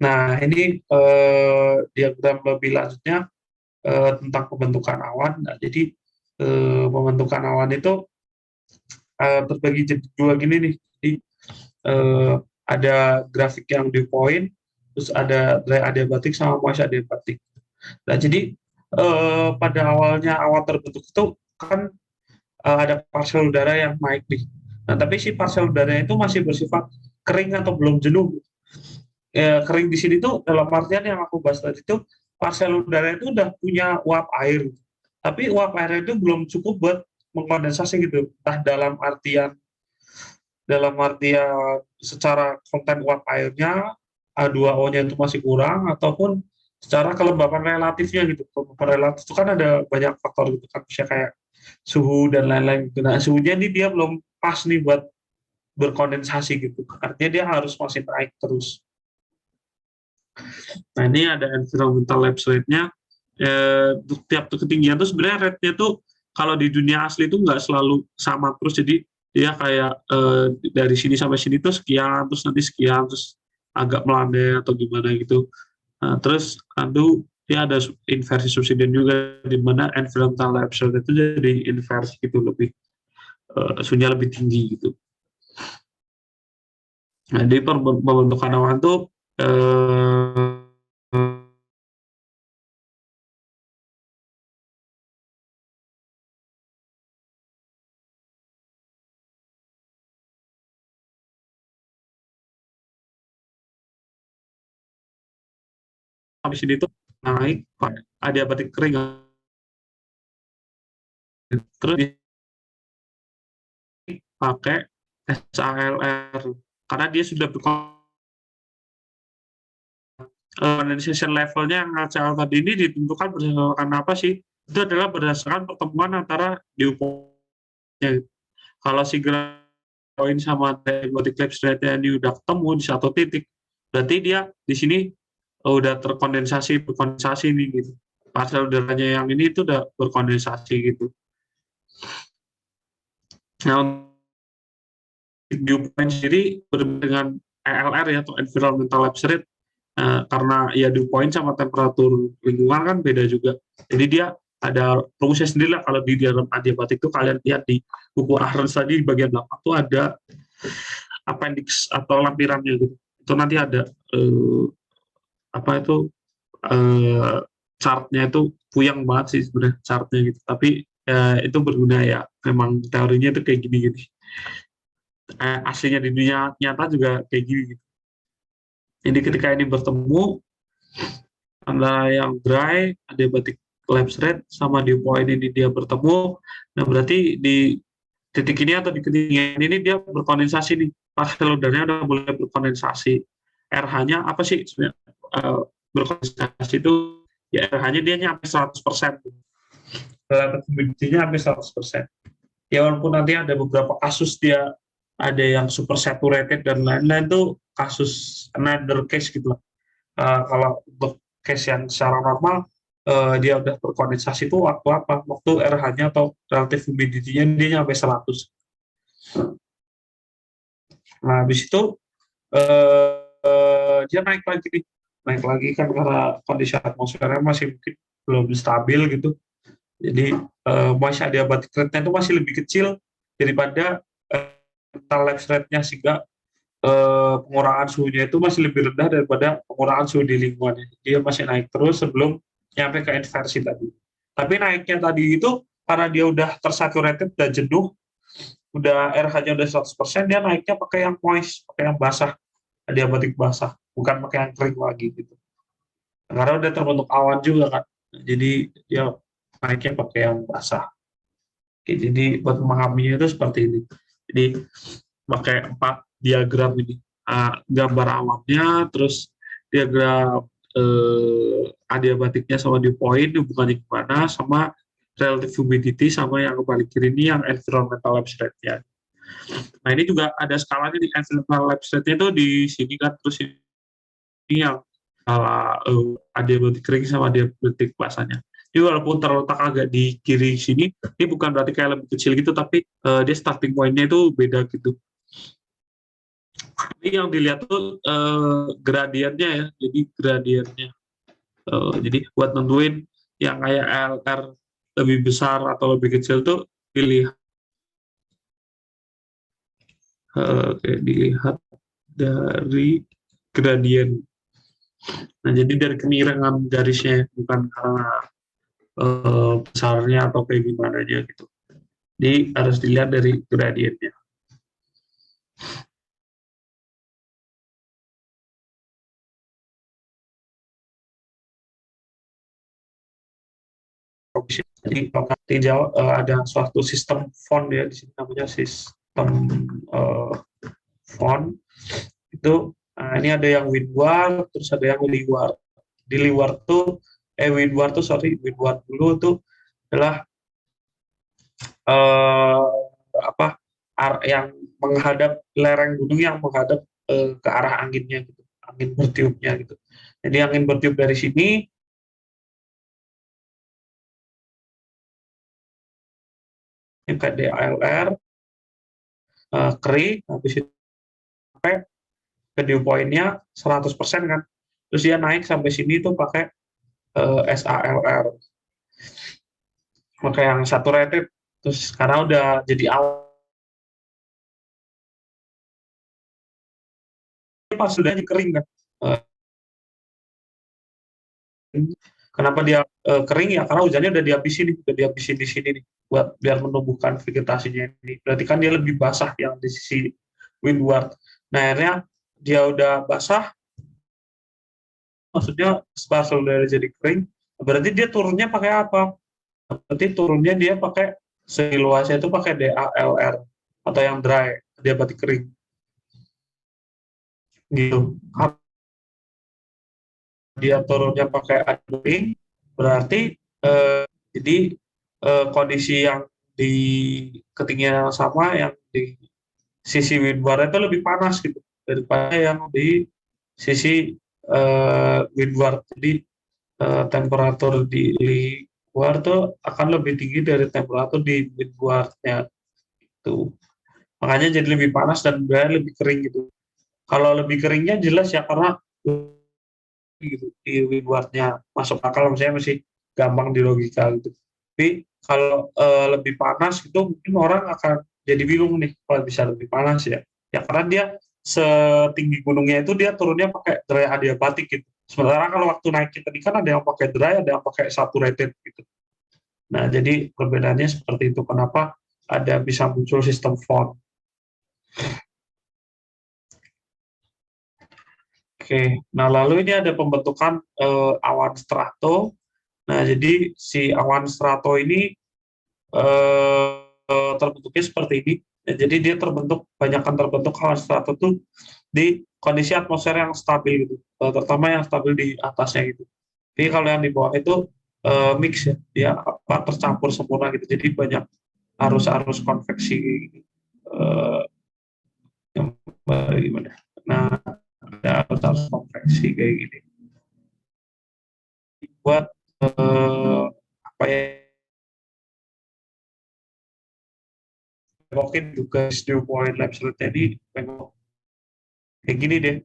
Nah, ini diagram lebih lanjutnya tentang pembentukan awan. Nah, jadi pembentukan awan itu terbagi jadi dua gini nih. Jadi ada grafik yang dew point, terus ada dry adiabatik sama moist adiabatik. Nah, jadi pada awalnya awan terbentuk itu kan ada partial udara yang naik nih. Nah, tapi si partial udara itu masih bersifat kering atau belum jenuh. Kering di sini tuh dalam artian yang aku bahas tadi itu partial udara itu udah punya uap air, tapi uap air itu belum cukup buat mengkondensasi gitu. Entah dalam artian secara konten uap airnya H2O-nya itu masih kurang, ataupun secara kelembapan relatifnya gitu. Kelembapan relatif itu kan ada banyak faktor gitu kan, misalnya kayak suhu dan lain-lain. Nah, suhunya ini dia belum pas nih buat berkondensasi gitu. Artinya dia harus masih naik terus. Nah, ini ada environmental lapse rate-nya. Tiap ketinggian tuh sebenarnya rate-nya tuh kalau di dunia asli itu nggak selalu sama terus. Jadi dia kayak dari sini sampai sini tuh sekian, terus nanti sekian, terus agak melandai atau gimana gitu. Nah, terus aduh, dia ada inversi subsiden juga, di mana environmental lapse rate itu jadi inversi gitu, lebih suhunya lebih tinggi gitu. Nah, di pembentukan awan tuh habis ini tuh naik adiabatik kering, terus pakai SALR karena dia sudah condensation levelnya yang HCl tadi ini ditentukan berdasarkan apa sih? Itu adalah berdasarkan pertemuan antara dew point-nya. Kalau si point sama adiabatic lapse rate-nya ini udah ketemu di satu titik, berarti dia di sini udah berkondensasi nih gitu. Partial udaranya yang ini itu udah berkondensasi gitu. Nah, dew point sendiri berbeda dengan ELR ya, atau environmental lapse rate, karena ya dew point sama temperatur lingkungan kan beda juga. Jadi dia ada rumusnya sendiri lah. Kalau di dalam adiabatik itu kalian lihat di buku Ahrens tadi di bagian belakang tuh ada appendix atau lampirannya gitu. Itu nanti ada apa itu chartnya itu puyeng banget sih sebenarnya chartnya gitu. Tapi itu berguna ya. Memang teorinya itu kayak gini-gini. Aslinya di dunia nyata juga kayak gini gitu. Jadi ketika ini bertemu antara yang dry, adiabatic lapse rate sama dew point ini dia bertemu, nah berarti di titik ini atau di ketinggian ini dia berkondensasi nih, partikel udaranya udah mulai berkondensasi. RH-nya apa sih sebenarnya? Berkondensasi itu ya RH-nya dia nyampe 100%. Relative humidity-nya sampai 100%. Ya walaupun nanti ada beberapa kasus dia ada yang super saturated dan lain-lain, tuh kasus another case gitu lah. Kalau untuk case yang secara normal dia udah berkondensasi itu waktu apa? Waktu RH-nya atau relative humidity-nya dia nyampe 100. Nah, habis itu dia naik lagi nih. Naik lagi kan karena kondisi atmosfernya masih mungkin belum stabil gitu. Jadi moist adiabatic rate-nya itu masih lebih kecil daripada lapse rate-nya, sehingga pengurangan suhunya itu masih lebih rendah daripada pengurangan suhu di lingkungan. Dia masih naik terus sebelum nyampe ke inversi tadi. Tapi naiknya tadi itu karena dia udah tersaturated dan jenuh, udah RH-nya udah 100%, dia naiknya pakai yang moist, pakai yang basah, adiabatik basah, bukan pakai yang kering lagi gitu. Karena udah terbentuk awan juga kan, jadi dia naiknya pakai yang basah. Oke, jadi buat memahaminya itu seperti ini. Jadi pakai 4 diagram ini. Gambar awannya, terus diagram adiabatiknya sama dew point, hubungannya gimana, sama relative humidity, sama yang kebalik kiri ini yang environmental lapse rate-nya. Nah, ini juga ada skalanya di environmental lapse rate-nya itu di sini kan, terus ini yang adiabatik kering sama adiabatik basahnya. Jadi walaupun terletak agak di kiri sini, ini bukan berarti kayak lebih kecil gitu, tapi dia starting point-nya itu beda gitu. Ini yang dilihat tuh gradiennya ya, jadi gradiennya. Jadi buat nentuin yang kayak LR lebih besar atau lebih kecil tuh dilihat dilihat dari gradien. Nah, jadi dari kemiringan garisnya, bukan karena besarnya atau kayak gimana aja gitu. Jadi harus dilihat dari gradiennya. Jadi tinjau ada suatu sistem font ya, di sini namanya sistem font itu. Ini ada yang windward, terus ada yang leeward. Di leeward tuh windward dulu tuh adalah yang menghadap lereng gunung, yang menghadap ke arah anginnya gitu, angin bertiupnya gitu. Jadi angin bertiup dari sini yang ke DALR, kering, habis itu sampai ke dew point-nya 100% kan. Terus dia naik sampai sini tuh pakai SALR. Pakai yang saturated, terus karena udah jadi awal, pas sudah kering kan. Kenapa dia kering ya? Karena hujannya udah dihabisin di sini nih, buat biar menumbuhkan vegetasinya ini. Berarti kan dia lebih basah yang di sisi windward. Nah, akhirnya dia udah basah, maksudnya setelah udah jadi kering, berarti dia turunnya pakai apa? Berarti turunnya dia pakai segi luasnya itu pakai DALR atau yang dry, adiabatik kering. Gitu. Dia turunnya pakai kering, berarti jadi kondisi yang di ketinggian yang sama, yang di sisi windward itu lebih panas gitu daripada yang di sisi windward. Jadi temperatur di luar tuh akan lebih tinggi dari temperatur di windwardnya itu. Makanya jadi lebih panas dan lebih kering gitu. Kalau lebih keringnya jelas ya, karena gitu di windwardnya masuk akal, misalnya masih gampang di logika gitu. Tapi kalau lebih panas itu mungkin orang akan jadi bingung nih, kalau bisa lebih panas ya. Ya karena dia setinggi gunungnya itu dia turunnya pakai dry adiabatik gitu. Sementara kalau waktu naik tadi kan ada yang pakai dry, ada yang pakai saturated gitu. Nah, jadi perbedaannya seperti itu. Kenapa ada bisa muncul sistem font. Oke, nah lalu ini ada pembentukan awan strato. Nah, jadi si awan strato ini terbentuknya seperti ini. Nah, jadi dia banyakkan terbentuk awan strato tuh di kondisi atmosfer yang stabil gitu, terutama yang stabil di atasnya gitu. Jadi kalau yang di bawah itu mix ya, dia tercampur sempurna gitu. Jadi banyak arus-arus konveksi yang gimana. Nah, ada arus-arus konveksi kayak gini. Buat apa ya? Mungkin juga dew point lapse rate ini memang kayak gini deh.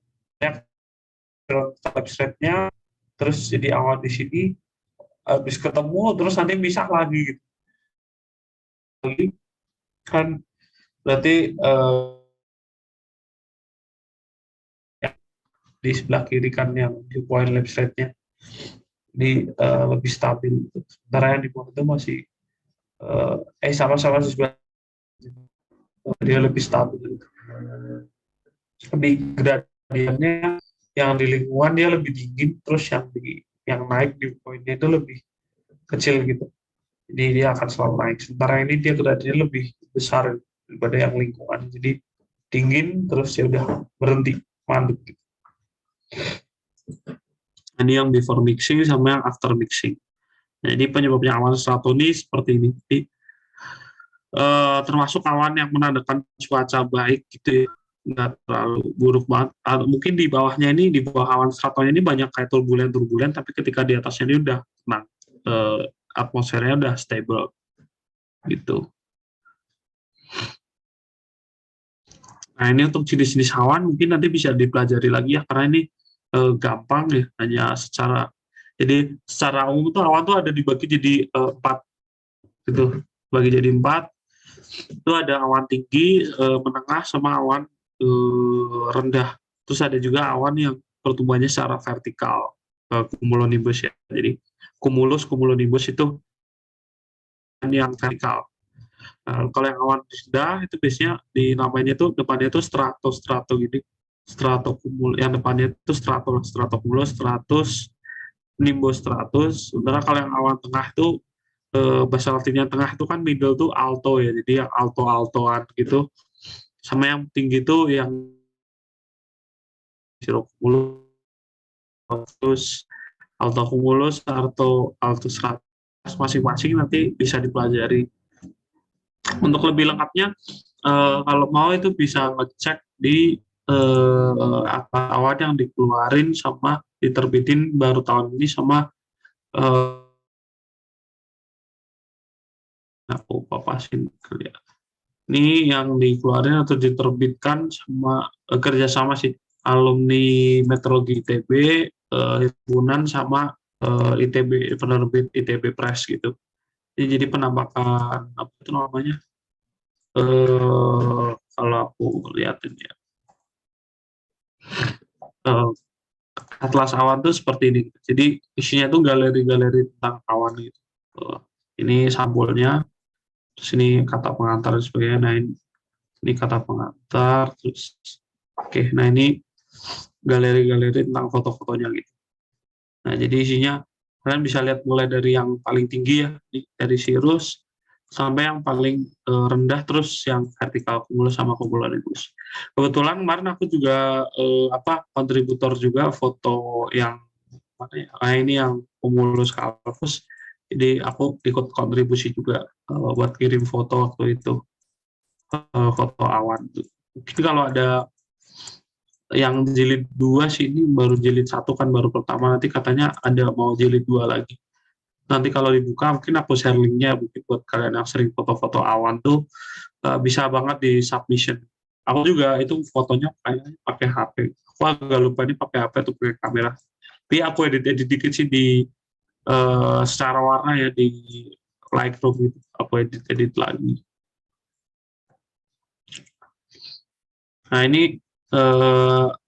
Lapse rate-nya terus jadi awan di sini, habis ketemu terus nanti pisah lagi gitu. Kan berarti di sebelah kiri kan yang viewpoint lapse rate-nya ini lebih stabil. Sementara yang di bawah itu masih sama-sama di sebelah dia lebih stabil. Lebih gradiennya yang di lingkungan dia lebih dingin, terus yang naik di poinnya itu lebih kecil gitu. Jadi dia akan selalu naik. Sementara ini dia gradiennya lebih besar daripada yang lingkungan. Jadi dingin terus ya udah berhenti mandek gitu. Ini yang before mixing sama yang after mixing. Jadi penyebabnya awan strato ini seperti ini. Jadi, termasuk awan yang menandakan cuaca baik gitu ya, nggak terlalu buruk banget. Mungkin di bawahnya ini, di bawah awan stratonya ini banyak kayak turbulen, tapi ketika di atasnya ini udah tenang, atmosfernya udah stable gitu. Nah ini untuk jenis-jenis awan mungkin nanti bisa dipelajari lagi ya, karena ini gampang ya, hanya jadi secara umum tuh awan tuh ada dibagi jadi 4 gitu, bagi jadi 4. Itu ada awan tinggi, menengah, sama awan rendah. Terus ada juga awan yang pertumbuhannya secara vertikal, cumulonimbus ya. Jadi cumulonimbus itu yang vertikal. Kalau yang awan rendah itu biasanya namanya itu depannya itu strato gini, yang depannya itu stratocumulus, stratus, nimbus stratus. Sementara kalau yang awan tengah itu bahasa latinnya tengah itu kan middle tuh alto ya, jadi yang altoan gitu. Sama yang tinggi itu yang cirrocumulus, altocumulus, altostratus, masing-masing nanti bisa dipelajari. Untuk lebih lengkapnya, kalau mau itu bisa ngecek di awan yang dikeluarin sama diterbitin baru tahun ini sama aku papasin kali ya. Ini yang dikeluarin atau diterbitkan sama kerjasama sih alumni Meteorologi ITB, himpunan sama ITB, penerbit ITB Press gitu. Jadi penampakan apa itu namanya? Kalau aku lihatin ya, atlas awan tuh seperti ini. Jadi isinya tuh galeri-galeri tentang awan gitu. Ini sampulnya, terus ini kata pengantar dan sebagainya. Nah ini kata pengantar, terus oke. Nah ini galeri-galeri tentang foto-fotonya gitu. Nah jadi isinya kalian bisa lihat mulai dari yang paling tinggi ya, dari Sirius sampai yang paling rendah, terus yang vertikal cumulus sama cumulonimbus. Kebetulan kemarin aku juga kontributor juga foto yang mana ya? Nah ini yang cumulus calvus. Jadi aku ikut kontribusi juga buat kirim foto waktu itu, foto awan. Mungkin kalau ada yang jilid 2 sih, ini baru jilid 1 kan, baru pertama, nanti katanya ada mau jilid 2 lagi. Nanti kalau dibuka mungkin aku share linknya, mungkin buat kalian yang sering foto-foto awan tuh bisa banget di submission. Aku juga itu fotonya kayaknya pakai HP. Aku agak lupa ini pakai HP atau pakai kamera. Tapi aku edit dikit sih di secara warna ya, di Lightroom gitu. Aku edit lagi. Nah ini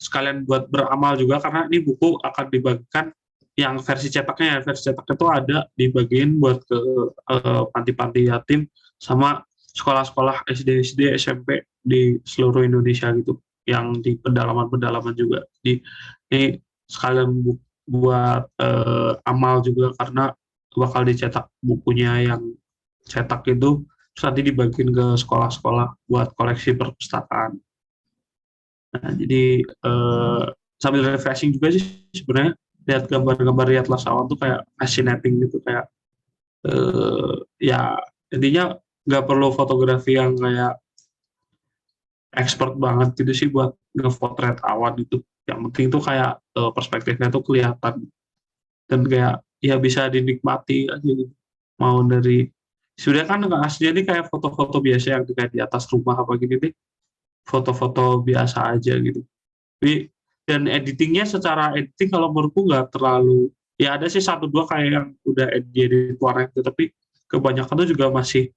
sekalian buat beramal juga, karena ini buku akan dibagikan yang versi cetaknya ya. Versi cetaknya itu ada dibagiin buat ke panti-panti yatim sama sekolah-sekolah SD, SMP di seluruh Indonesia gitu, yang di pedalaman-pedalaman juga. Ini sekalian buat amal juga, karena bakal dicetak bukunya yang cetak itu, terus nanti dibagiin ke sekolah-sekolah buat koleksi perpustakaan. Nah, jadi sambil refreshing juga sih sebenarnya, lihat gambar-gambar di atlas awan tuh kayak fascinating gitu, kayak ya intinya nggak perlu fotografi yang kayak expert banget gitu sih buat ngepotret awan itu. Yang penting tuh kayak perspektifnya tuh kelihatan dan kayak ya bisa dinikmati aja gitu. Mau dari sudah kan nggak aslinya nih kayak foto-foto biasa yang kayak di atas rumah apa gini nih, foto-foto biasa aja gitu. Tapi dan editingnya, secara editing kalau menurutku nggak terlalu, ya ada sih satu dua kayak yang udah edit warna itu, tapi kebanyakan tuh juga masih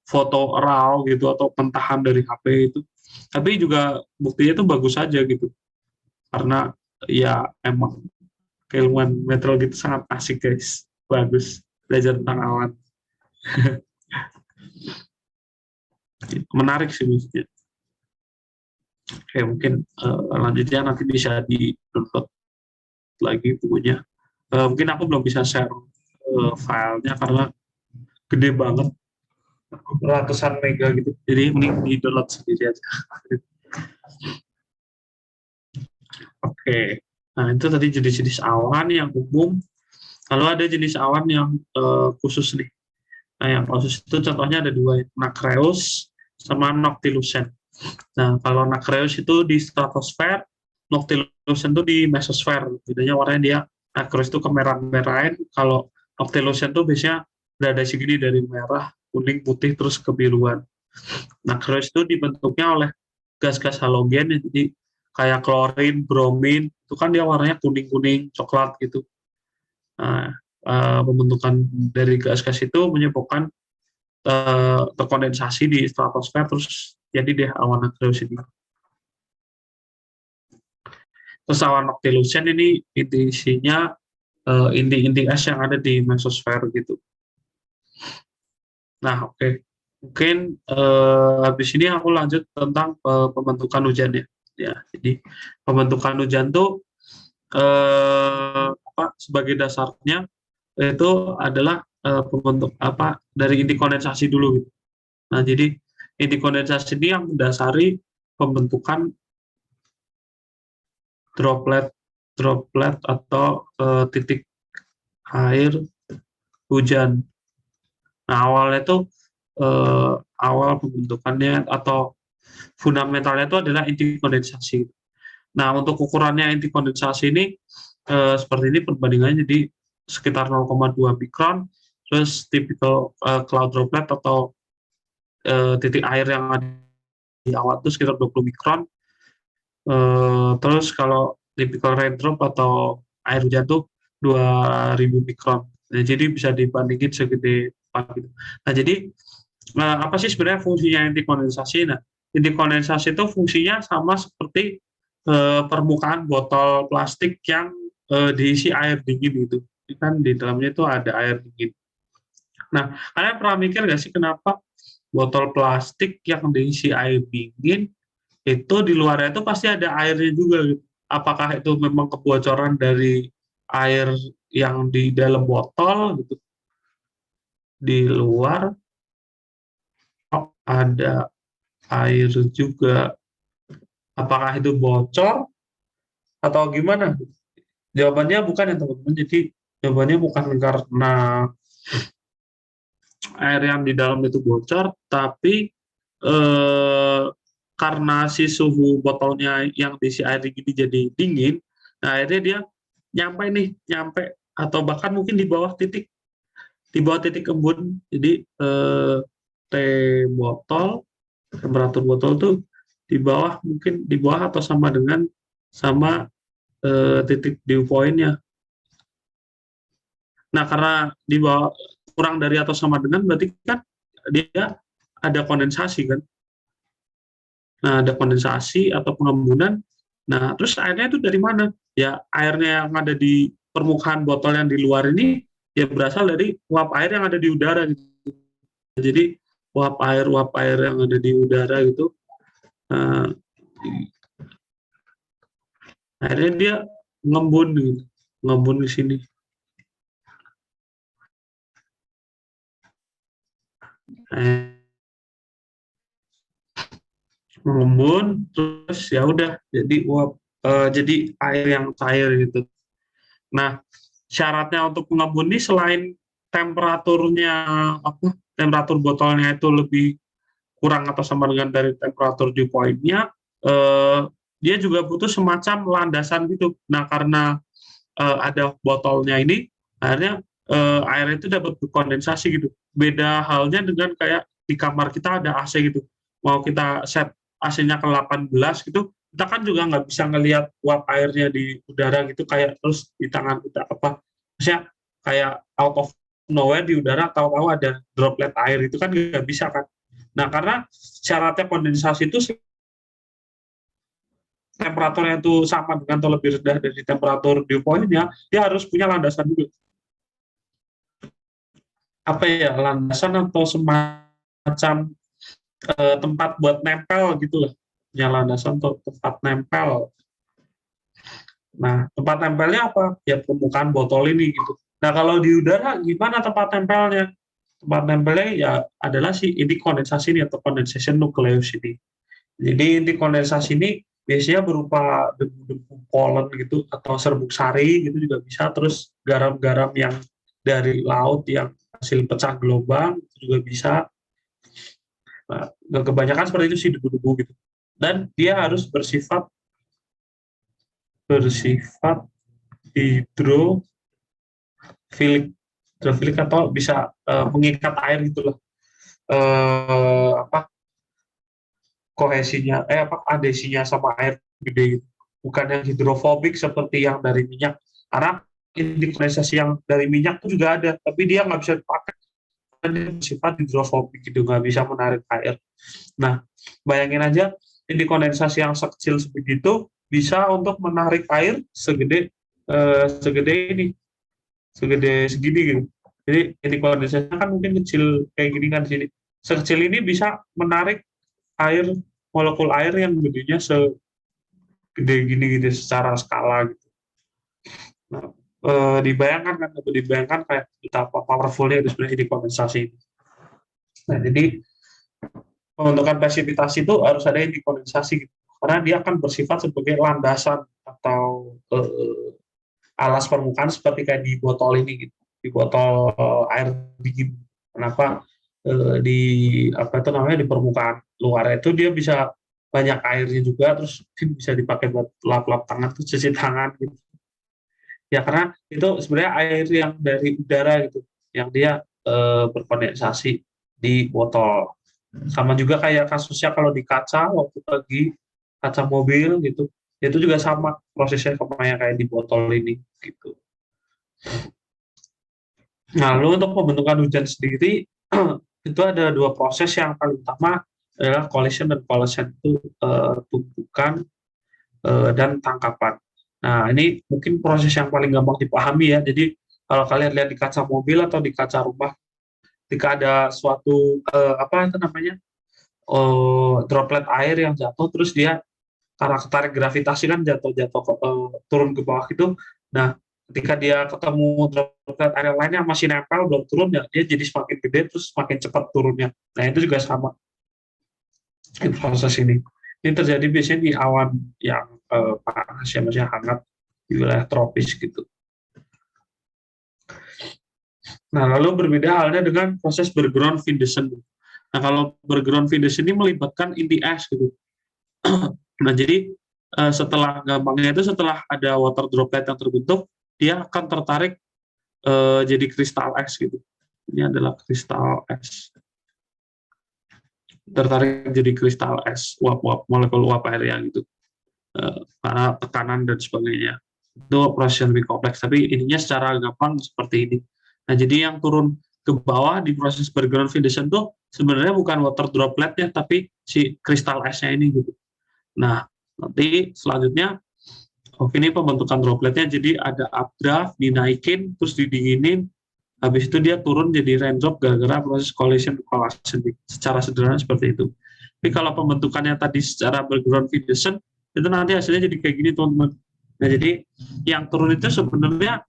foto raw gitu atau pentahan dari HP itu. Tapi juga buktinya tuh bagus aja gitu, karena ya emang keilmuan meteorologi itu sangat asik guys, bagus belajar tentang awan, menarik sih maksudnya. Oke, mungkin lanjutnya nanti bisa di download lagi bukunya. Mungkin aku belum bisa share filenya karena gede banget, ratusan mega gitu, jadi mending di download sendiri aja. Oke, nah itu tadi jenis-jenis awan yang umum. Lalu ada jenis awan yang khusus nih. Nah, yang khusus itu contohnya ada dua, nacreous sama noctilucent. Nah, kalau nacreous itu di stratosfer, noctilucent itu di mesosfer. Bedanya warnanya dia, nacreous itu kemerah-merahan, kalau noctilucent itu biasanya gradasi gini dari merah, kuning, putih, terus kebiruan. Nacreous itu dibentuknya oleh gas-gas halogen, jadi kayak klorin, bromin, itu kan dia warnanya kuning-kuning, coklat gitu. Nah, pembentukan dari gas-gas itu menyebabkan terkondensasi di stratosfer, terus jadi deh awan nacreous ini. Terus awan noctilucent ini isinya inti-inti es yang ada di mesosfer gitu. Nah, oke. Mungkin habis ini aku lanjut tentang pembentukan hujan ya. Ya, jadi pembentukan hujan tuh sebagai dasarnya itu adalah pembentuk dari inti kondensasi dulu gitu. Nah, jadi inti kondensasi ini yang mendasari pembentukan droplet atau titik air hujan. Nah, awalnya itu awal pembentukannya atau fundamentalnya itu adalah inti kondensasi. Nah, untuk ukurannya inti kondensasi ini seperti ini perbandingannya, jadi sekitar 0,2 mikron, terus typical cloud droplet atau titik air yang ada di awan itu sekitar 20 mikron. Terus kalau typical raindrop atau air hujan itu 2000 mikron. Nah, jadi bisa dibandingin segede gitu. Nah, jadi apa sih sebenarnya fungsinya inti kondensasi? Nah, inti kondensasi itu fungsinya sama seperti permukaan botol plastik yang diisi air dingin gitu. Ini kan di dalamnya itu ada air dingin. Nah, kalian pernah mikir nggak sih kenapa botol plastik yang diisi air dingin itu di luarnya itu pasti ada airnya juga gitu. Apakah itu memang kebocoran dari air yang di dalam botol gitu, di luar ada air juga, apakah itu bocor atau gimana? Jawabannya bukan ya teman-teman. Jadi jawabannya bukan karena air yang di dalam itu bocor, tapi karena si suhu botolnya yang diisi air dingin jadi dingin, nah akhirnya dia nyampe atau bahkan mungkin di bawah titik embun. Jadi temperatur botol tuh di bawah, mungkin di bawah atau sama titik dew point-nya. Nah, karena di bawah kurang dari atau sama dengan, berarti kan dia ada kondensasi kan. Nah, ada kondensasi atau pengembunan. Nah, terus airnya itu dari mana? Ya, airnya yang ada di permukaan botol yang di luar ini ya berasal dari uap air yang ada di udara gitu. Jadi uap air yang ada di udara gitu, uh, akhirnya dia ngembun gitu, ngembun di sini. Mengembun, terus ya udah jadi uap, jadi air yang cair gitu. Nah, syaratnya untuk pengembun ini selain temperaturnya temperatur botolnya itu lebih kurang atau sama dengan dari temperatur dew point-nya, dia juga butuh semacam landasan gitu. Nah, karena ada botolnya ini, akhirnya air itu dapat berkondensasi gitu. Beda halnya dengan kayak di kamar kita ada AC gitu. Mau kita set AC-nya ke 18 gitu, kita kan juga nggak bisa ngelihat uap airnya di udara gitu, kayak terus di tangan kita maksudnya kayak out of nowhere di udara tahu-tahu ada droplet air, itu kan nggak bisa kan. Nah, karena syaratnya kondensasi itu temperaturnya itu sama dengan atau lebih rendah dari temperatur dew point-nya, dia harus punya landasan juga. Apa ya, landasan atau semacam tempat buat nempel gitu lah. Ya, landasan atau tempat nempel. Nah, tempat nempelnya apa? Ya permukaan botol ini gitu. Nah, kalau di udara gimana tempat nempelnya? Tempat nempelnya ya adalah si inti kondensasi ini atau condensation nucleus ini. Jadi inti kondensasi ini biasanya berupa debu-debu polen gitu atau serbuk sari gitu juga bisa. Terus garam-garam yang dari laut yang hasil pecah gelombang itu juga bisa. Nah, kebanyakan seperti itu sih debu-debu gitu. Dan dia harus bersifat hidrofilik hidrofilik atau bisa mengikat air gitulah. Apa kohesinya adesinya sama air gede gitu. Bukan yang hidrofobik seperti yang dari minyak, karena kondensasi yang dari minyak itu juga ada, tapi dia nggak bisa dipakai karena dia bersifat hidrofobik gitu, nggak bisa menarik air. Nah, bayangin aja kondensasi yang sekecil sebegitu bisa untuk menarik air segede ini, segede segini gitu. Jadi kondensasinya kan mungkin kecil kayak gini kan sini. Sekecil ini bisa menarik air, molekul air yang gedenya segede gini gitu secara skala gitu. Nah, dibayangkan kayak betapa powerfulnya itu sebenarnya di kondensasi ini. Nah, jadi pembentukan presipitasi itu harus ada yang dikondensasi gitu. Karena dia akan bersifat sebagai landasan atau alas permukaan seperti kayak di botol ini gitu, di botol air dingin. Kenapa di apa itu namanya di permukaan luar itu dia bisa banyak airnya juga, terus mungkin bisa dipakai buat lap-lap tangan, tuh cuci tangan gitu. Ya karena itu sebenarnya air yang dari udara gitu, yang dia berkondensasi di botol. Sama juga kayak kasusnya kalau di kaca waktu lagi kaca mobil gitu, itu juga sama prosesnya kayak di botol ini gitu. Nah, lalu untuk pembentukan hujan sendiri itu ada dua proses yang paling utama adalah collision dan coalescence, itu tumpukan dan tangkapan. Nah, ini mungkin proses yang paling gampang dipahami ya. Jadi kalau kalian lihat di kaca mobil atau di kaca rumah, ketika ada suatu apa itu namanya droplet air yang jatuh, terus dia karena ketarik gravitasi kan jatuh turun ke bawah itu. Nah, ketika dia ketemu droplet air lain yang masih nempel belum turun, ya dia jadi semakin gede terus semakin cepat turunnya. Nah, itu juga sama di proses ini. Ini terjadi biasanya di awan yang panas ya, maksudnya hangat di wilayah tropis gitu. Nah, lalu berbeda halnya dengan proses Bergeron-Videsen. Nah, kalau Bergeron-Videsen ini melibatkan inti es gitu. Nah, jadi setelah gampangnya itu setelah ada water droplet yang terbentuk, dia akan tertarik jadi kristal es gitu. Ini adalah kristal es. Tertarik jadi kristal es, uap-uap, molekul uap air yang gitu. Karena tekanan dan sebagainya. Itu proses yang lebih kompleks, tapi intinya secara gampang seperti ini. Nah, jadi yang turun ke bawah di proses Bergeron-Videsen itu sebenarnya bukan water dropletnya, tapi si kristal esnya ini gitu. Nah, nanti selanjutnya, ini pembentukan dropletnya, jadi ada updraft, dinaikin, terus didinginin, habis itu dia turun jadi raindrop gara-gara proses collision coalescence. Secara sederhana seperti itu. Tapi kalau pembentukannya tadi secara Bergeron-Videsen, itu nanti hasilnya jadi kayak gini, teman-teman. Nah, jadi yang turun itu sebenarnya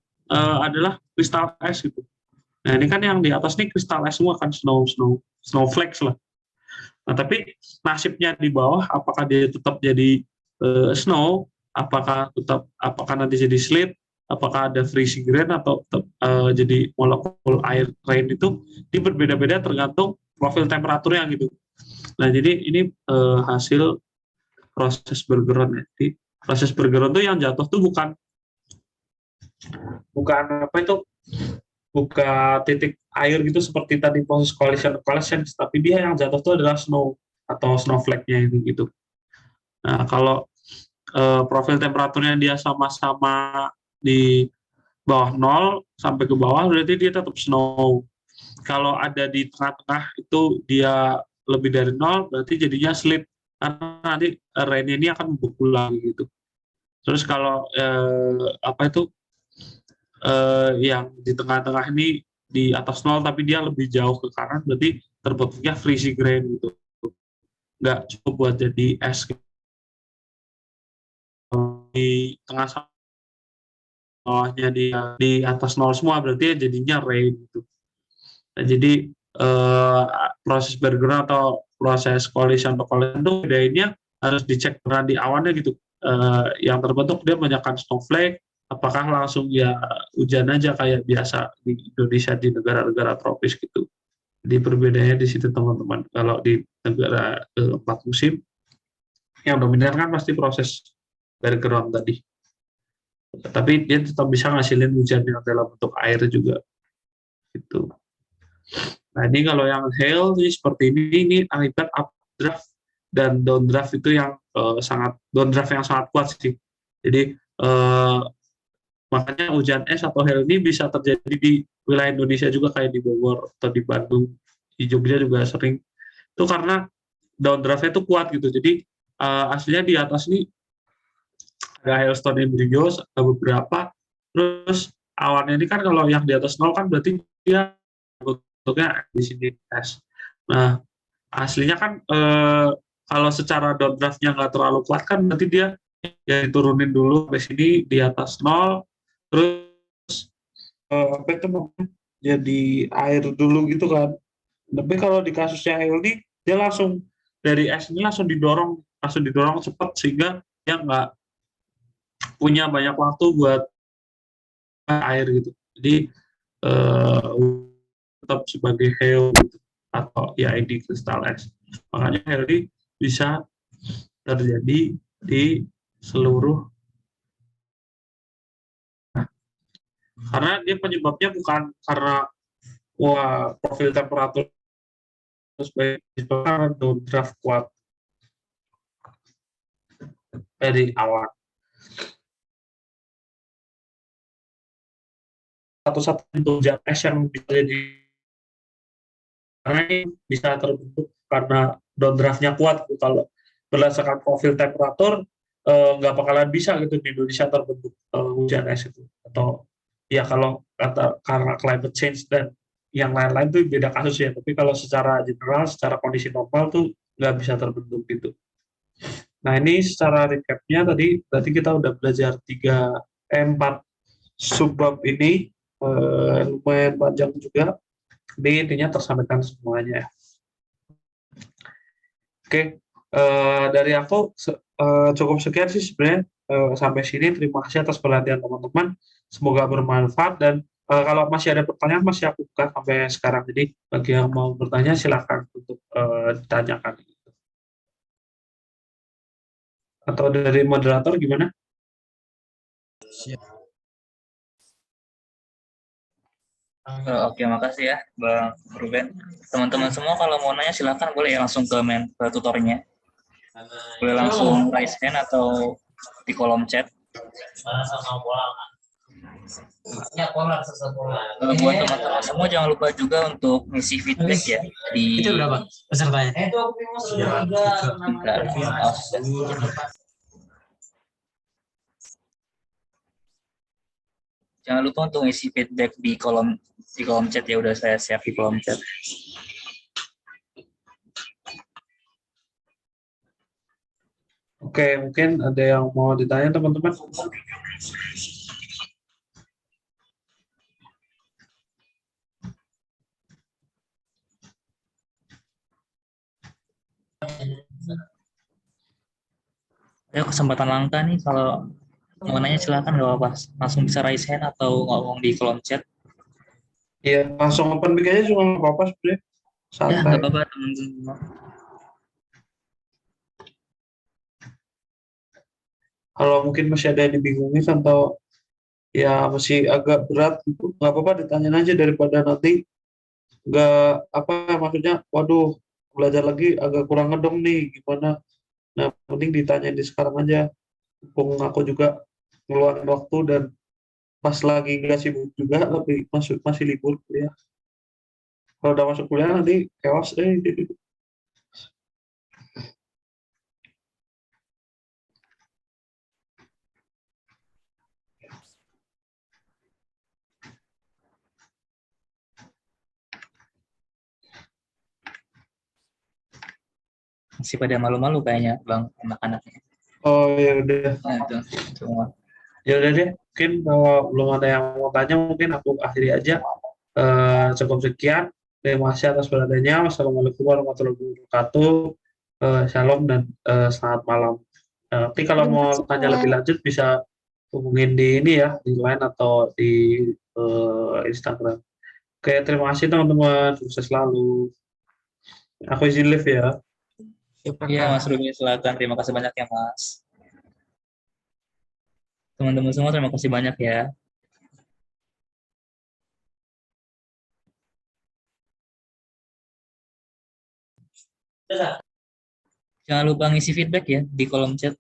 adalah kristal es gitu. Nah, ini kan yang di atas nih kristal es semua kan, snowflakes lah. Nah, tapi nasibnya di bawah, apakah dia tetap jadi snow, apakah nanti jadi sleet, apakah ada freezing rain atau tetap jadi molekul air rain, itu berbeda-beda tergantung profil temperaturnya gitu. Nah, jadi ini hasil proses Bergeron ya. Jadi proses Bergeron itu yang jatuh tuh bukan apa itu, bukan titik air gitu seperti tadi proses coalescence, tapi dia yang jatuh itu adalah snow atau snowflake-nya ini gitu. Nah, kalau profil temperaturnya dia sama-sama di bawah 0 sampai ke bawah, berarti dia tetap snow. Kalau ada di tengah-tengah itu dia lebih dari 0, berarti jadinya sleet. karena nanti rain ini akan membeku lagi gitu. Terus kalau apa itu yang di tengah-tengah ini di atas nol tapi dia lebih jauh ke kanan, berarti terbentuknya freezing rain gitu. Nggak cukup buat jadi es gitu. Di tengah bawahnya di atas nol semua, berarti ya jadinya rain gitu. Nah, jadi proses bergerak atau proses collision atau collision itu bedainnya harus dicek beneran di awannya gitu. Yang terbentuk dia banyakkan snowflake, apakah langsung ya hujan aja kayak biasa di Indonesia di negara-negara tropis gitu. Jadi perbedaannya di situ teman-teman. Kalau di negara empat musim, yang dominan kan pasti proses background tadi. Tapi dia tetap bisa ngasilin hujan yang dalam bentuk air juga. Gitu. Nah ini kalau yang hail ini seperti ini akibat updraft dan downdraft itu yang downdraft yang sangat kuat sih. Jadi makanya hujan es atau hail ini bisa terjadi di wilayah Indonesia juga kayak di Bogor atau di Bandung, di Jogja juga sering. Itu karena downdraftnya itu kuat gitu. Jadi aslinya di atas ini ada hailstone embryos, ada beberapa. Terus awannya ini kan kalau yang di atas nol kan berarti dia bentuknya di sini es. Nah, aslinya kan kalau secara downdraftnya nggak terlalu kuat kan berarti dia ya diturunin dulu sampai sini di atas nol, terus apa itu jadi air dulu gitu kan. Tapi kalau di kasusnya ini dia langsung dari es ini langsung didorong cepat sehingga dia nggak punya banyak waktu buat air gitu. Jadi eh, tetap sebagai hail gitu, atau ya ini kristal es. Makanya hail ini bisa terjadi di seluruh, karena dia penyebabnya bukan karena profil temperatur sebagai karena downdraft kuat dari awan. Satu-satunya hujan es yang bisa jadi karena ini bisa terbentuk karena downdraftnya kuat gitu. Kalau berdasarkan profil temperatur nggak bakalan bisa gitu di Indonesia terbentuk hujan es itu, atau ya kalau karena climate change dan yang lain-lain tuh beda kasus ya, tapi kalau secara general secara kondisi normal tuh nggak bisa terbentuk gitu. Nah ini secara recapnya tadi berarti kita udah belajar 4 subbab ini, lumayan panjang juga, tapi intinya tersampaikan semuanya. Oke, dari aku cukup sekian sih sebenarnya sampai sini. Terima kasih atas perhatian teman-teman. Semoga bermanfaat dan kalau masih ada pertanyaan masih aku buka sampai sekarang. Jadi bagi yang mau bertanya silakan untuk ditanyakan. Atau dari moderator gimana? Oke, makasih ya, Bang Ruben. Teman-teman semua kalau mau nanya silakan boleh ya langsung ke tutornya. Boleh langsung raise hand atau di kolom chat. Buat teman-teman semua jangan lupa juga untuk ngisi feedback ya di itu berapa pesertanya? Jangan lupa untuk ngisi feedback di kolom chat ya, udah saya share di kolom chat. Oke, mungkin ada yang mau ditanya teman-teman. Ya, kesempatan langka nih, kalau mau nanya silakan, nggak apa-apa, langsung bisa raise hand atau ngomong di kolom chat. Iya, langsung open mic aja juga nggak apa-apa sebenarnya. Ya, Santai. nggak apa-apa teman-teman. Kalau mungkin masih ada yang dibingungin atau ya masih agak berat gitu, nggak apa-apa ditanya aja daripada nanti nggak apa maksudnya, waduh belajar lagi agak kurang ngedong nih gimana. Nah, mending ditanya di sekarang aja. Mumpung aku juga ngeluarin waktu dan pas lagi nggak sibuk juga, lebih masih libur kuliah. Kalau udah masuk kuliah nanti chaos Masih pada malu-malu kayaknya, Bang, anak-anaknya. Oh ya udah, Nah, itu semua. ya udah deh. Mungkin kalau belum ada yang mau tanya, mungkin aku akhiri aja. Cukup sekian. Terima kasih atas perhatiannya. Wassalamualaikum warahmatullahi wabarakatuh. Shalom dan selamat malam. Nanti kalau Terima mau kasih, tanya Pak. lebih lanjut bisa hubungin di ini ya, di line atau di Instagram. Oke, terima kasih teman-teman. Sukses selalu. Aku izin live ya. Iya, Mas Ruby, silakan. Terima kasih banyak ya, Mas. Teman-teman semua, terima kasih banyak ya. Jangan lupa ngisi feedback ya di kolom chat.